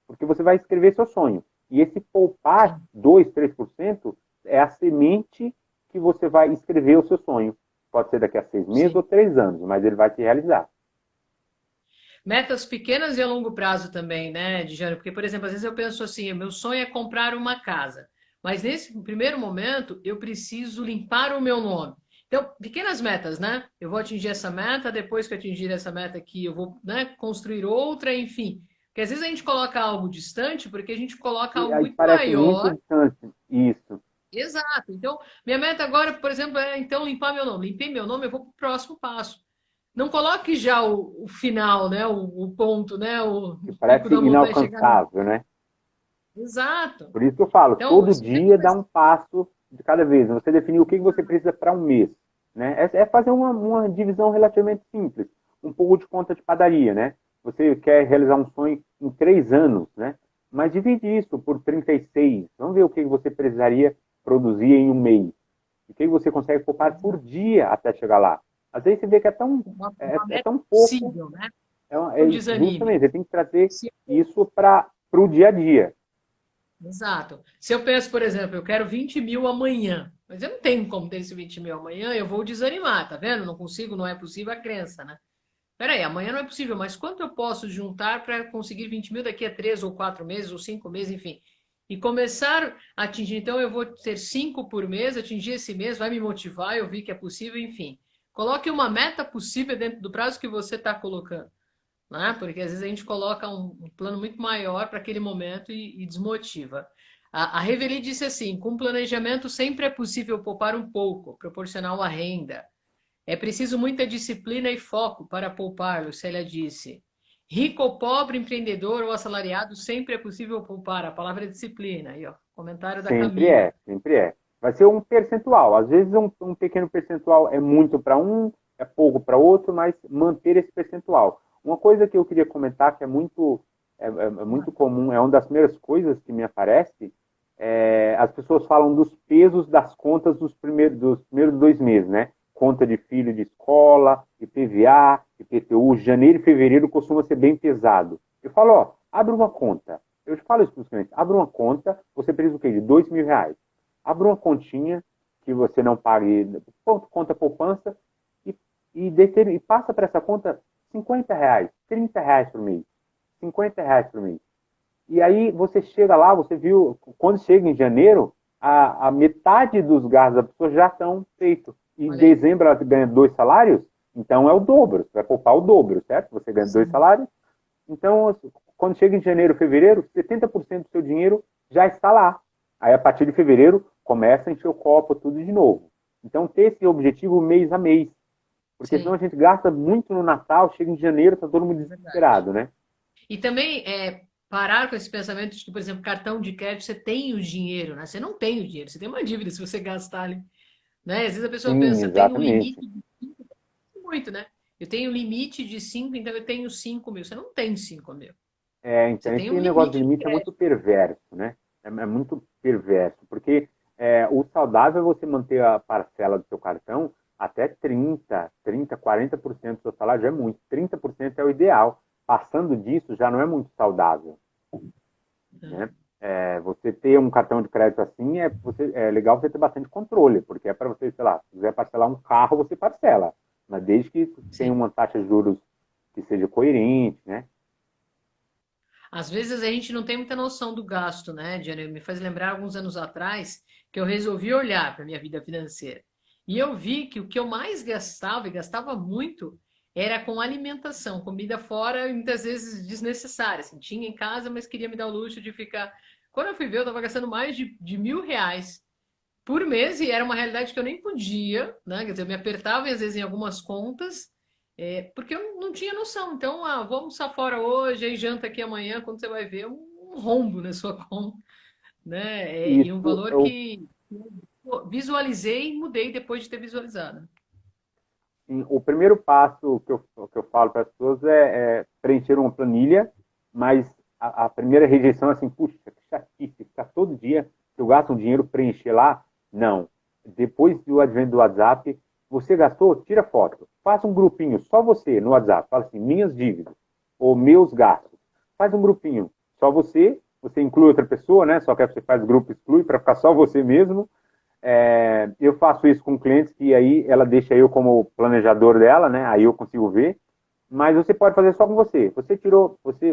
porque você vai escrever seu sonho. E esse poupar sim, 2, 3% é a semente que você vai escrever o seu sonho. Pode ser daqui a 6 meses ou sim. 3 anos, mas ele vai se realizar. Metas pequenas e a longo prazo também, né, Dijano? Porque, por exemplo, às vezes eu penso assim, meu sonho é comprar uma casa, mas nesse primeiro momento eu preciso limpar o meu nome. Então, pequenas metas, né? Eu vou atingir essa meta, depois que eu atingir essa meta aqui, eu vou, né, construir outra, enfim. Porque às vezes a gente coloca algo distante porque a gente coloca E algo aí muito parece muito maior. distante. Isso. Exato. Então, minha meta agora, por exemplo, é então limpar meu nome. Limpei meu nome, eu vou para o próximo passo. Não coloque já o final, né? O ponto, né? O Que pico parece da montanha chegar no. inalcançável, né? Exato. Por isso que eu falo, Então, todo se você dia dá começar. um passo de cada vez. Você definir o que você precisa para um mês. Né? É fazer uma divisão relativamente simples. Um pouco de conta de padaria, né? você quer realizar um sonho em 3 anos, né? Mas divide isso por 36. Vamos ver o que você precisaria produzir em um mês. O que você consegue poupar por dia até chegar lá. Às vezes você vê que Uma é meta tão pouco. possível, né? Não É desanime. justamente, você tem que trazer Se isso para o dia a dia. Exato. Se eu penso, por exemplo, eu quero 20 mil amanhã, mas eu não tenho como ter esse 20 mil amanhã, eu vou desanimar, tá vendo? Não consigo, não é possível a crença, né? Peraí, amanhã não é possível, mas quanto eu posso juntar para conseguir 20 mil daqui a 3 ou 4 meses, ou 5 meses, enfim. E começar a atingir, então eu vou ter 5 por mês, atingir esse mês, vai me motivar, eu vi que é possível, enfim. Coloque uma meta possível dentro do prazo que você está colocando, né? Porque às vezes a gente coloca um plano muito maior para aquele momento e desmotiva. A Reveli disse assim: com planejamento sempre é possível poupar um pouco, proporcional à renda. É preciso muita disciplina e foco para poupar, Lucélia disse. Rico ou pobre, empreendedor ou assalariado, sempre é possível poupar. A palavra é disciplina. Aí, ó, comentário da Sempre Camila. é, sempre é. Vai ser um percentual. Às vezes um pequeno percentual é muito para um, é pouco para outro, mas manter esse percentual. Uma coisa que eu queria comentar que é muito comum, é uma das primeiras coisas que me aparece, as pessoas falam dos pesos das contas dos primeiros 2 meses, né? Conta de filho de escola, IPVA, IPTU, janeiro e fevereiro costuma ser bem pesado. Eu falo, ó, abre uma conta. Eu te falo isso para os clientes. Abre uma conta, você precisa o quê? De R$ 2.000. Abre uma continha que você não pague, conta poupança, e, e passa para essa conta R$ 50, R$ 30 por mês. R$ 50 por mês. E aí você chega lá, você viu, quando chega em janeiro, a metade dos gastos da pessoa já estão feitos. E em Olha aí. dezembro ela ganha 2 salários, então é o dobro. Você vai poupar o dobro, certo? Você ganha dois Sim. salários, então, quando chega em janeiro, fevereiro, 70% do seu dinheiro já está lá. Aí, a partir de fevereiro, começa a encher o copo tudo de novo. Então, ter esse objetivo mês a mês. Porque senão a Sim, gente gasta muito no Natal, chega em janeiro, está todo mundo é verdade. desesperado, né? E também parar com esse pensamento de que, por exemplo, cartão de crédito, você tem o dinheiro, né? Você não tem o dinheiro, você tem uma dívida se você gastar ali, né? Às vezes a pessoa Sim, pensa, eu tenho um exatamente. limite de 5, muito, né? Eu tenho um limite de 5, então eu tenho 5 mil. Você não tem 5 mil. Você Então, tem um esse negócio de limite de limite é muito crédito. perverso, né? É muito perverso, porque o saudável é você manter a parcela do seu cartão até 40% do seu salário já é muito. 30% é o ideal. Passando disso já não é muito saudável, né? Né? Você ter um cartão de crédito assim é legal você ter bastante controle, porque é para você, sei lá, se quiser parcelar um carro, você parcela, mas desde que tenha Sim. uma taxa de juros que seja coerente, né? Às vezes a gente não tem muita noção do gasto, né, Diana? Me faz lembrar alguns anos atrás que eu resolvi olhar para minha vida financeira. E eu vi que o que eu mais gastava, e gastava muito, era com alimentação, comida fora, e muitas vezes desnecessária. Assim, tinha em casa, mas queria me dar o luxo de ficar. Quando eu fui ver, eu estava gastando mais de R$ 1.000 por mês e era uma realidade que eu nem podia, né? Quer dizer, eu me apertava às vezes em algumas contas, porque eu não tinha noção. Então, vou almoçar fora hoje, aí janta aqui amanhã, quando você vai ver um rombo na sua conta, né? E um Isso valor eu, que eu visualizei e mudei depois de ter visualizado. sim, o primeiro passo que eu falo para as pessoas é preencher uma planilha, mas a primeira rejeição é assim, puxa, que chatice, ficar todo dia, eu gasto um dinheiro preencher lá. Não. Depois do advento do WhatsApp, você gastou? Tira foto. Faça um grupinho, só você, no WhatsApp. Fala assim, minhas dívidas, ou meus gastos. Faz um grupinho, só você inclui outra pessoa, né? Só que você faz grupo exclui para ficar só você mesmo. Eu faço isso com clientes que aí ela deixa eu como planejador dela, né? Aí eu consigo ver. Mas você pode fazer só com você. Você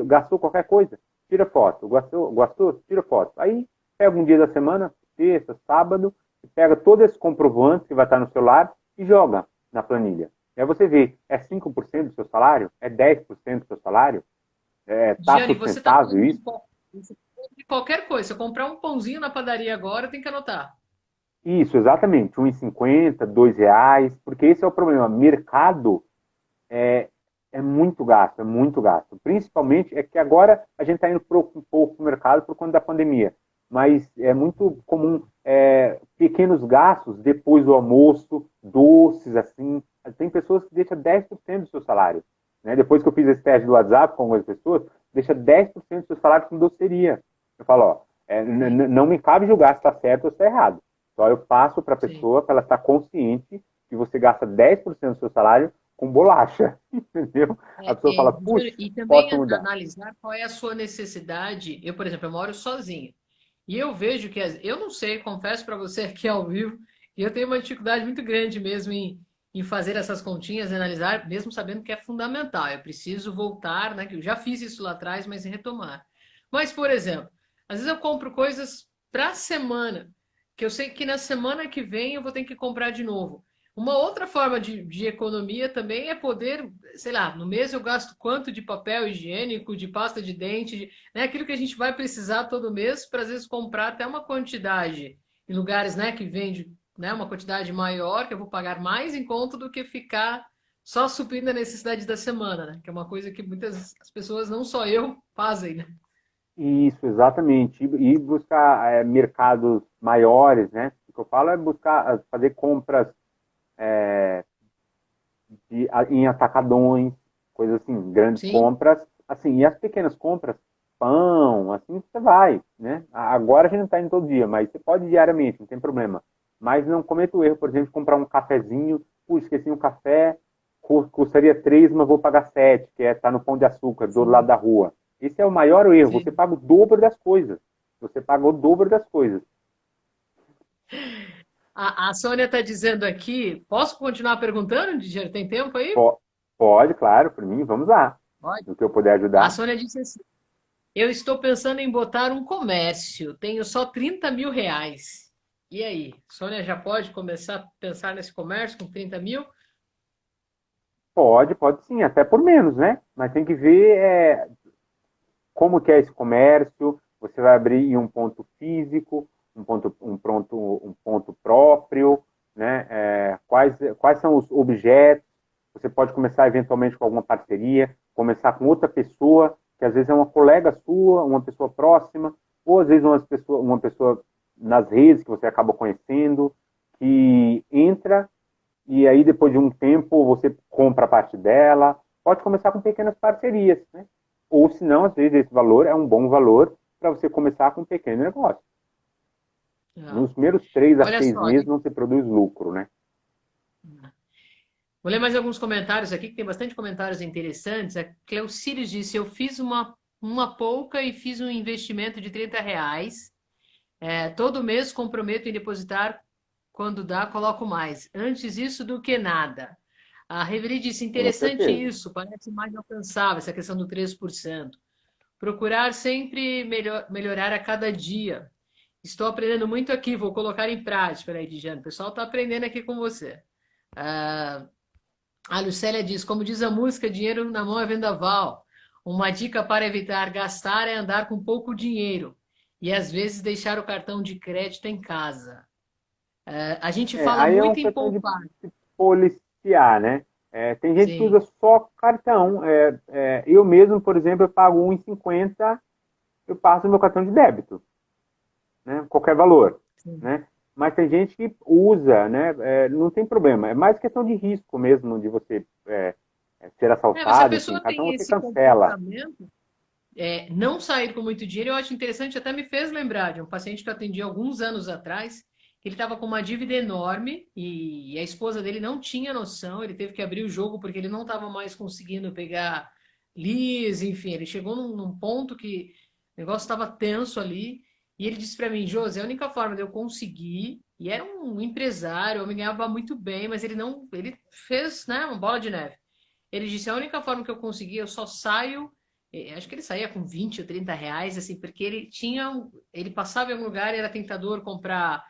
gastou qualquer coisa, tira foto. Gastou, tira foto. Aí pega um dia da semana, sexta, sábado, e pega todo esse comprovante que vai estar no celular e joga na planilha. E aí você vê, é 5% do seu salário? É 10% do seu salário? Tá Giane, você está sustentável falando isso? de qualquer coisa. Se eu comprar um pãozinho na padaria agora, tem que anotar. Isso, exatamente. 1,50, R$ 2, porque esse é o problema. Mercado é, é muito gasto, é muito gasto. Principalmente é que agora a gente está indo um pouco para o mercado por conta da pandemia, mas é muito comum pequenos gastos depois do almoço, doces, assim. Tem pessoas que deixam 10% do seu salário, né? Depois que eu fiz esse teste do WhatsApp com algumas pessoas, deixa 10% do seu salário com doceria. Eu falo, ó, Sim, não me cabe julgar se está certo ou se está errado. Só eu passo para a sim. pessoa para ela estar consciente que você gasta 10% do seu salário com bolacha, entendeu? A pessoa fala, puxa, E também posso mudar. analisar qual é a sua necessidade. Eu, por exemplo, eu moro sozinho. E eu vejo que, eu não sei, confesso para você aqui ao vivo, que eu tenho uma dificuldade muito grande mesmo em fazer essas continhas, analisar, mesmo sabendo que é fundamental. Eu preciso voltar, né? Que eu já fiz isso lá atrás, mas retomar. Mas, por exemplo, às vezes eu compro coisas para a semana, que eu sei que na semana que vem eu vou ter que comprar de novo. Uma outra forma de economia também é poder, sei lá, no mês eu gasto quanto de papel higiênico, de pasta de dente, né? Aquilo que a gente vai precisar todo mês para às vezes comprar até uma quantidade em lugares, né, que vende, né, uma quantidade maior que eu vou pagar mais em conta do que ficar só suprindo a necessidade da semana, né? Que é uma coisa que muitas as pessoas, não só eu, fazem, né? Isso, exatamente. E buscar mercados maiores, né? O que eu falo é buscar fazer compras em atacadões, coisas assim, grandes Sim. compras, assim, e as pequenas compras, pão, assim, você vai, né? Agora a gente não está indo todo dia, mas você pode ir diariamente, não tem problema. Mas não cometa o erro, por exemplo, de comprar um cafezinho, puxa, esqueci um café, custaria 3, mas vou pagar 7, que tá no Pão de Açúcar, do outro lado Sim, da rua. Esse é o maior erro, você sim. paga o dobro das coisas. Você paga o dobro das coisas. A Sônia está dizendo aqui, posso continuar perguntando, Didier? Tem tempo aí? Po- Pode, claro, por mim, vamos lá. Pode. No que eu puder A ajudar. Sônia disse assim: eu estou pensando em botar um comércio, tenho só 30 mil reais. E aí, Sônia já pode começar a pensar nesse comércio com 30 mil? Pode sim, até por menos, né? Mas tem que ver como que é esse comércio. Você vai abrir em um ponto físico, um ponto próprio, né? Quais são os objetos? Você pode começar eventualmente com alguma parceria, começar com outra pessoa, que às vezes é uma colega sua, uma pessoa próxima, ou às vezes uma pessoa nas redes que você acaba conhecendo, que entra e aí depois de um tempo você compra a parte dela. Pode começar com pequenas parcerias, né? Ou se não, às vezes esse valor é um bom valor para você começar com um pequeno negócio. Ah, Nos primeiros 3 a olha 6 só, meses não se produz lucro, né? vou ler mais alguns comentários aqui, que tem bastante comentários interessantes. A Cleucílios disse: eu fiz uma pouca e fiz um investimento de 30 reais. Todo mês comprometo em depositar, quando dá, coloco mais. Antes isso do que nada. A Reveri disse: Com interessante certeza. isso, parece mais alcançável essa questão do 3%. Procurar sempre melhorar a cada dia. Estou aprendendo muito aqui, vou colocar em prática, né, Edjane? O pessoal está aprendendo aqui com você. A Lucélia diz: como diz a música, dinheiro na mão é vendaval. Uma dica para evitar gastar é andar com pouco dinheiro e às vezes deixar o cartão de crédito em casa. A gente fala Aí é uma muito em questão de poupar. se policiar, né? Tem gente que Sim, usa só cartão. Eu mesmo, por exemplo, eu pago 1,50, eu passo o meu cartão de débito, né? Qualquer valor, sim. né? Mas tem gente que usa, né? Não tem problema. É mais questão de risco mesmo, de você ser Mas se a assaltado, enfim. pessoa Cartão tem você esse cancela. comportamento, não sair com muito dinheiro, eu acho interessante, até me fez lembrar de um paciente que eu atendi alguns anos atrás, que ele estava com uma dívida enorme e a esposa dele não tinha noção, ele teve que abrir o jogo porque ele não estava mais conseguindo pegar lis, enfim, ele chegou num ponto que o negócio estava tenso ali, e ele disse para mim: Josi, a única forma de eu conseguir, e era um empresário, eu me ganhava muito bem, mas ele não, ele fez, né, uma bola de neve. Ele disse: a única forma que eu consegui, eu só saio. Acho que ele saía com 20 ou 30 reais, assim, porque ele tinha. Ele passava em algum lugar e era tentador comprar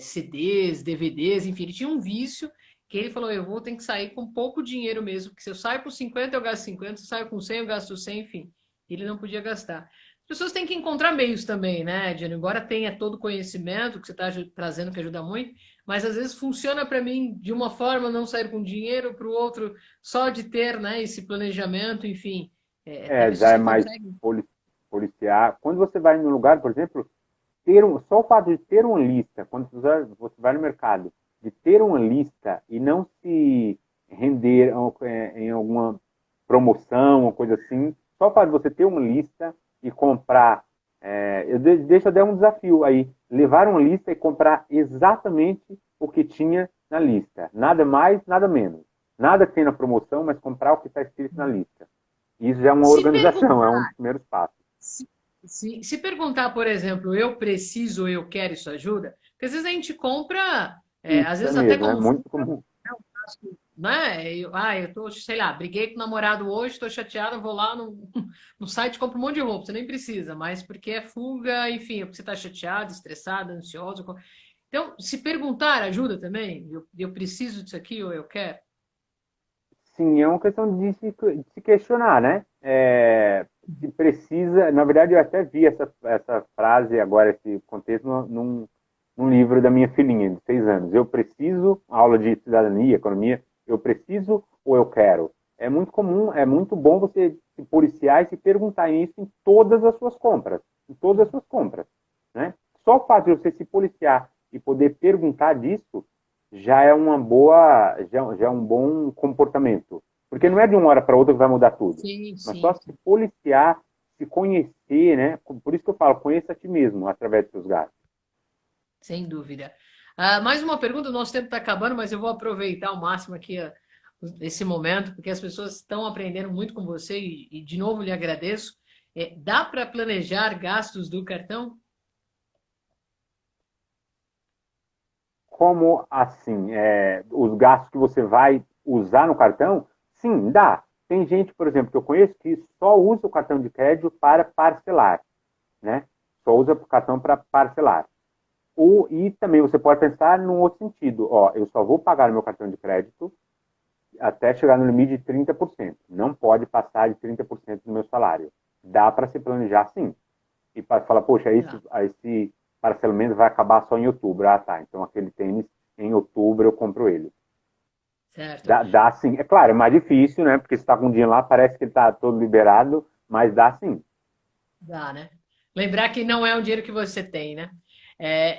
CDs, DVDs, enfim, ele tinha um vício que ele falou: eu vou ter que sair com pouco dinheiro mesmo, porque se eu saio com 50, eu gasto 50, se eu saio com 100, eu gasto 100, enfim. Ele não podia gastar. As pessoas têm que encontrar meios também, né, Diana? Embora tenha todo o conhecimento que você está trazendo, que ajuda muito, mas às vezes funciona para mim de uma forma não sair com dinheiro, para o outro só de ter, né, esse planejamento, enfim. Tem pessoas Já é que mais conseguem. policiar. Quando você vai no lugar, por exemplo, só o fato de ter uma lista, quando você vai no mercado, de ter uma lista e não se render em alguma coisa assim. Só o fato de você ter uma lista e comprar, deixa eu dar um desafio aí, levar uma lista e comprar exatamente o que tinha na lista. Nada mais, nada menos. Nada que tem na promoção, mas comprar o que está escrito na lista. Isso já é uma Se organização, é perguntar, um dos primeiros passos. se perguntar, por exemplo, eu preciso ou eu quero, isso ajuda? Porque às vezes a gente compra, Isso às é vezes até mesmo, é como muito comum. né? Eu tô, sei lá, briguei com o namorado hoje, tô chateada, vou lá no site e compro um monte de roupa. Você nem precisa, mas porque é fuga, enfim, é porque você tá chateado, estressado, ansioso. Então, se perguntar ajuda também. Eu preciso disso aqui ou eu quero? Sim, é uma questão de se questionar, né? Se precisa, na verdade, eu até vi essa frase agora, esse contexto, num livro da minha filhinha, de 6 anos. Eu preciso, aula de cidadania, economia, eu preciso ou eu quero? É muito comum, é muito bom você se policiar e se perguntar isso em todas as suas compras, em todas as suas compras, né? Só o fato de você se policiar e poder perguntar disso já é uma boa, já é um bom comportamento. Porque não é de uma hora para outra que vai mudar tudo. Sim, Mas só sim, se policiar, se conhecer, né? Por isso que eu falo, conheça a ti mesmo através dos seus gastos. sem dúvida. Mais uma pergunta, o nosso tempo está acabando, mas eu vou aproveitar ao máximo aqui esse momento, porque as pessoas estão aprendendo muito com você e de novo lhe agradeço. Dá para planejar gastos do cartão? Como assim? Os gastos que você vai usar no cartão? Sim, dá. Tem gente, por exemplo, que eu conheço que só usa o cartão de crédito para parcelar, né? Só usa o cartão para parcelar. E também você pode pensar num outro sentido. Ó, eu só vou pagar no meu cartão de crédito até chegar no limite de 30%. Não pode passar de 30% do meu salário. Dá para se planejar sim. E para falar, poxa, Tá, esse parcelamento vai acabar só em outubro. Ah, tá. Então aquele tênis, em outubro eu compro ele. certo. Dá sim. É claro, é mais difícil, né? Porque você está com o dinheiro lá, parece que ele está todo liberado, mas dá sim. Dá, né? Lembrar que não é um dinheiro que você tem, né?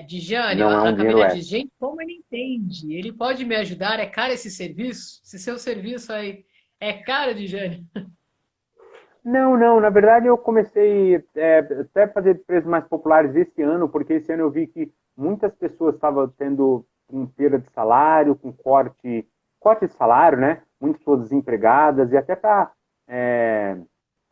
Dijane, Não é a um dinheiro Camila diz, extra. gente, como ele entende? Ele pode me ajudar? É caro esse serviço? Se seu serviço aí é caro, Dijane? Não, não. Na verdade, eu comecei até a fazer preços mais populares esse ano, porque esse ano eu vi que muitas pessoas estavam tendo um perda de salário, com corte de salário, né? Muitas pessoas desempregadas, e até para.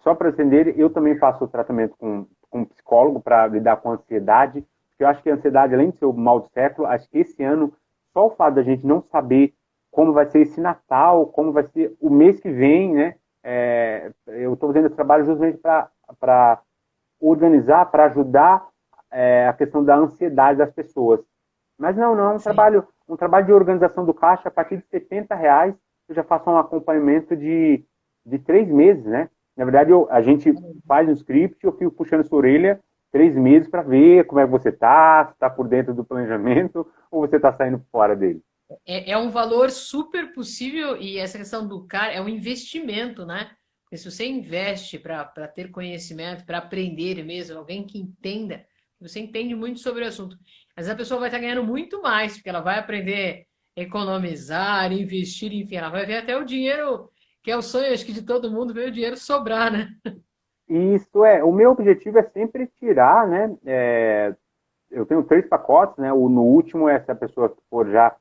Só para entender, eu também faço tratamento com um psicólogo para lidar com a ansiedade, porque eu acho que a ansiedade, além de ser o mal do século, acho que esse ano, só o fato da gente não saber como vai ser esse Natal, como vai ser o mês que vem, né? Eu estou fazendo esse trabalho justamente para organizar, para ajudar a questão da ansiedade das pessoas. Mas não, é Sim. um trabalho de organização do caixa a partir de R$ 70, eu já faço um acompanhamento de 3 meses, né? Na verdade, a gente faz um script, eu fico puxando sua orelha 3 meses para ver como é que você está, se está por dentro do planejamento ou você está saindo fora dele. É um valor super possível e essa questão do cara é um investimento, né? Porque se você investe para ter conhecimento, para aprender mesmo, alguém que entenda, você entende muito sobre o assunto. Mas a pessoa vai estar ganhando muito mais, porque ela vai aprender a economizar, investir, enfim, ela vai ver até o dinheiro, que é o sonho, acho que de todo mundo, ver o dinheiro sobrar, né? Isso o meu objetivo é sempre tirar, né? Eu tenho 3 pacotes, né? No último é se a pessoa for já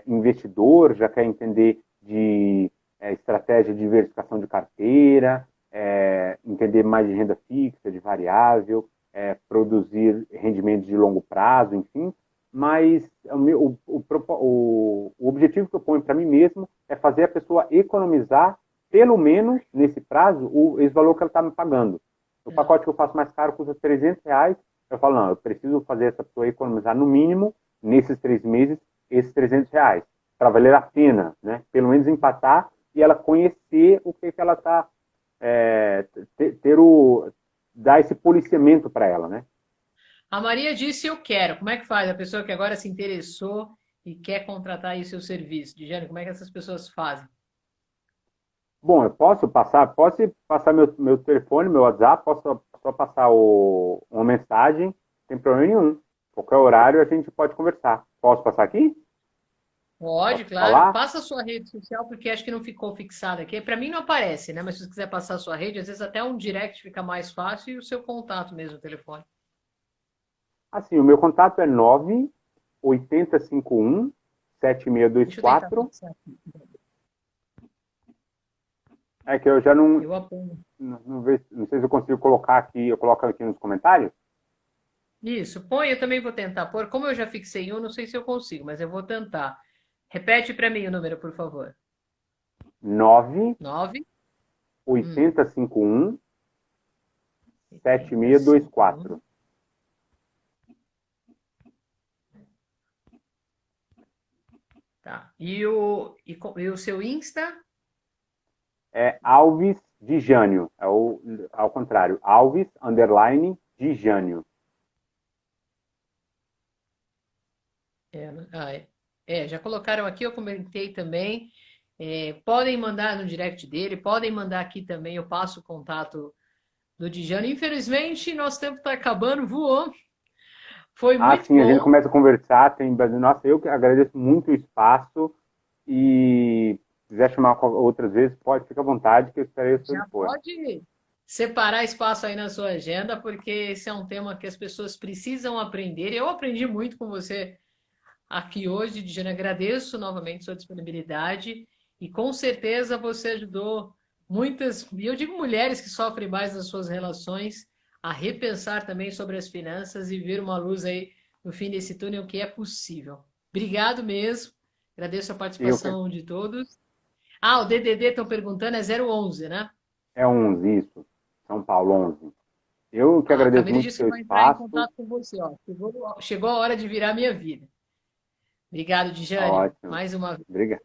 investidor, já quer entender de estratégia de diversificação de carteira, entender mais de renda fixa, de variável, produzir rendimentos de longo prazo, enfim. Mas o objetivo que eu ponho para mim mesmo é fazer a pessoa economizar, pelo menos nesse prazo, esse valor que ela está me pagando. O pacote que eu faço mais caro custa R$ 300. Eu falo, não, eu preciso fazer essa pessoa economizar no mínimo, nesses 3 meses, esses R$ 300, para valer a pena, né? Pelo menos empatar e ela conhecer o que ela está, é, ter dar esse policiamento para ela, né? A Maria disse eu quero. Como é que faz? A pessoa que agora se interessou e quer contratar aí o seu serviço. Dijane, como é que essas pessoas fazem? Bom, eu posso passar meu telefone, meu WhatsApp, posso só passar uma mensagem, sem problema nenhum. Qualquer horário a gente pode conversar. Posso passar aqui? Pode, Posso claro. falar? Passa a sua rede social, porque acho que não ficou fixada aqui. Para mim não aparece, né? Mas se você quiser passar a sua rede, às vezes até um direct fica mais fácil e o seu contato mesmo, o telefone. Assim, o meu contato é 98051 Deixa eu tentar 7624. fixar aqui. É que eu já não, Eu aponto. não sei se eu consigo colocar aqui, eu coloco aqui nos comentários. Isso, põe, eu também vou tentar pôr. Como eu já fixei um, não sei se eu consigo, mas eu vou tentar. Repete para mim o número, por favor. 9, 98051 8051. 7624. Tá. E o seu Insta? É Alves de Jânio. É ao contrário. Alves, underline, de Jânio. Já colocaram aqui, eu comentei também. Podem mandar no direct dele, podem mandar aqui também, eu passo o contato do Dijano. Infelizmente, nosso tempo está acabando, voou. Foi muito Assim, a gente bom. começa a conversar, nossa, eu que agradeço muito o espaço e se quiser chamar outras vezes, pode, fica à vontade que eu estarei ao seu Já dispor. pode separar espaço aí na sua agenda, porque esse é um tema que as pessoas precisam aprender. Eu aprendi muito com você aqui hoje, Dijane. Agradeço novamente sua disponibilidade e com certeza você ajudou muitas, e eu digo mulheres que sofrem mais nas suas relações, a repensar também sobre as finanças e ver uma luz aí no fim desse túnel que é possível. Obrigado mesmo. Agradeço a Eu que, participação de todos. Ah, o DDD estão perguntando, é 011, né? é 11, isso. São Paulo, 11. Eu que Ah, a agradeço Camille muito o disse que seu vai entrar em espaço. contato com você, ó. Chegou a hora de virar minha vida. Obrigado, Dijane. Ótimo. Mais uma vez. Obrigado.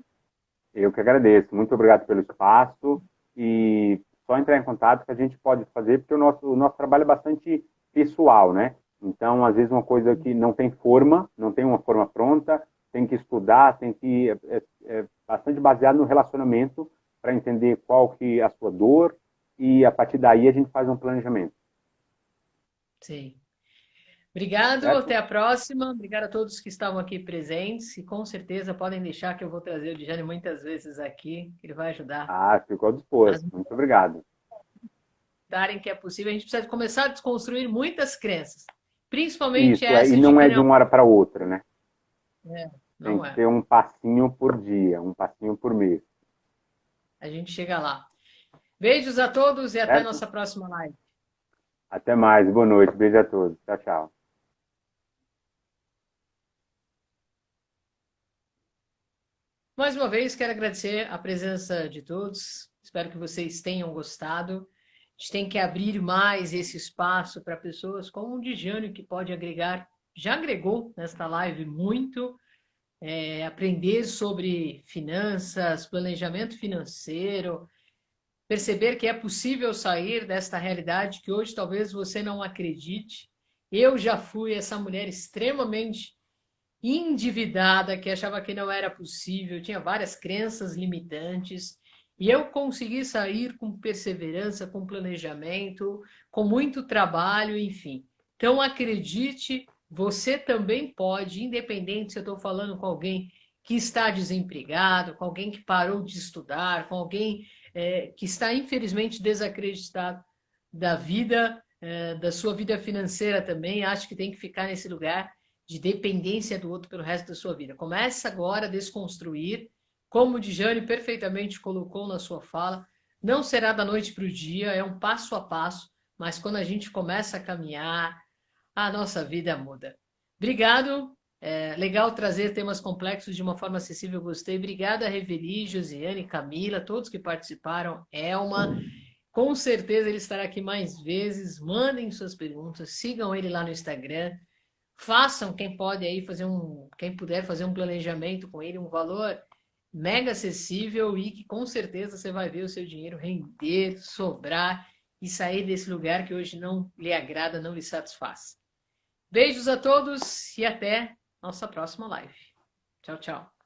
Eu que agradeço. Muito obrigado pelo espaço e só entrar em contato que a gente pode fazer, porque o nosso trabalho é bastante pessoal, né? Então, às vezes, uma coisa que não tem forma, não tem uma forma pronta, tem que estudar, tem que é bastante baseado no relacionamento para entender qual que é a sua dor e a partir daí a gente faz um planejamento, Sim. Obrigado, até certo? a próxima. Obrigado a todos que estavam aqui presentes e com certeza podem deixar que eu vou trazer o Dijane muitas vezes aqui, que ele vai ajudar Ah, fico ao dispor. a Muito obrigado. darem que é possível. A gente precisa começar a desconstruir muitas crenças, principalmente Isso, e essa de não que é de não, uma hora para outra, né? Tem não que é. ser um passinho por dia, um passinho por mês, A gente chega lá. Beijos a todos e até a certo? nossa próxima live. Até mais, boa noite, beijo a todos. Tchau, tchau. Mais uma vez, quero agradecer a presença de todos. Espero que vocês tenham gostado. A gente tem que abrir mais esse espaço para pessoas como o Dijane, que pode agregar, já agregou nesta live muito, aprender sobre finanças, planejamento financeiro, perceber que é possível sair desta realidade que hoje talvez você não acredite. Eu já fui essa mulher extremamente endividada, que achava que não era possível, tinha várias crenças limitantes, e eu consegui sair com perseverança, com planejamento, com muito trabalho, enfim. Então acredite, você também pode, independente se eu estou falando com alguém que está desempregado, com alguém que parou de estudar, com alguém que está infelizmente desacreditado da vida, da sua vida financeira também, acho que tem que ficar nesse lugar de dependência do outro pelo resto da sua vida. Começa agora a desconstruir, como o Djane perfeitamente colocou na sua fala, não será da noite para o dia, é um passo a passo, mas quando a gente começa a caminhar, a nossa vida muda. Obrigado, legal trazer temas complexos de uma forma acessível, gostei. Obrigada, Reveli, Josiane, Camila, todos que participaram, Elma. Com certeza ele estará aqui mais vezes. Mandem suas perguntas, sigam ele lá no Instagram. Façam, quem pode aí fazer quem puder fazer um planejamento com ele, um valor mega acessível e que com certeza você vai ver o seu dinheiro render, sobrar e sair desse lugar que hoje não lhe agrada, não lhe satisfaz. Beijos a todos e até nossa próxima live. Tchau, tchau.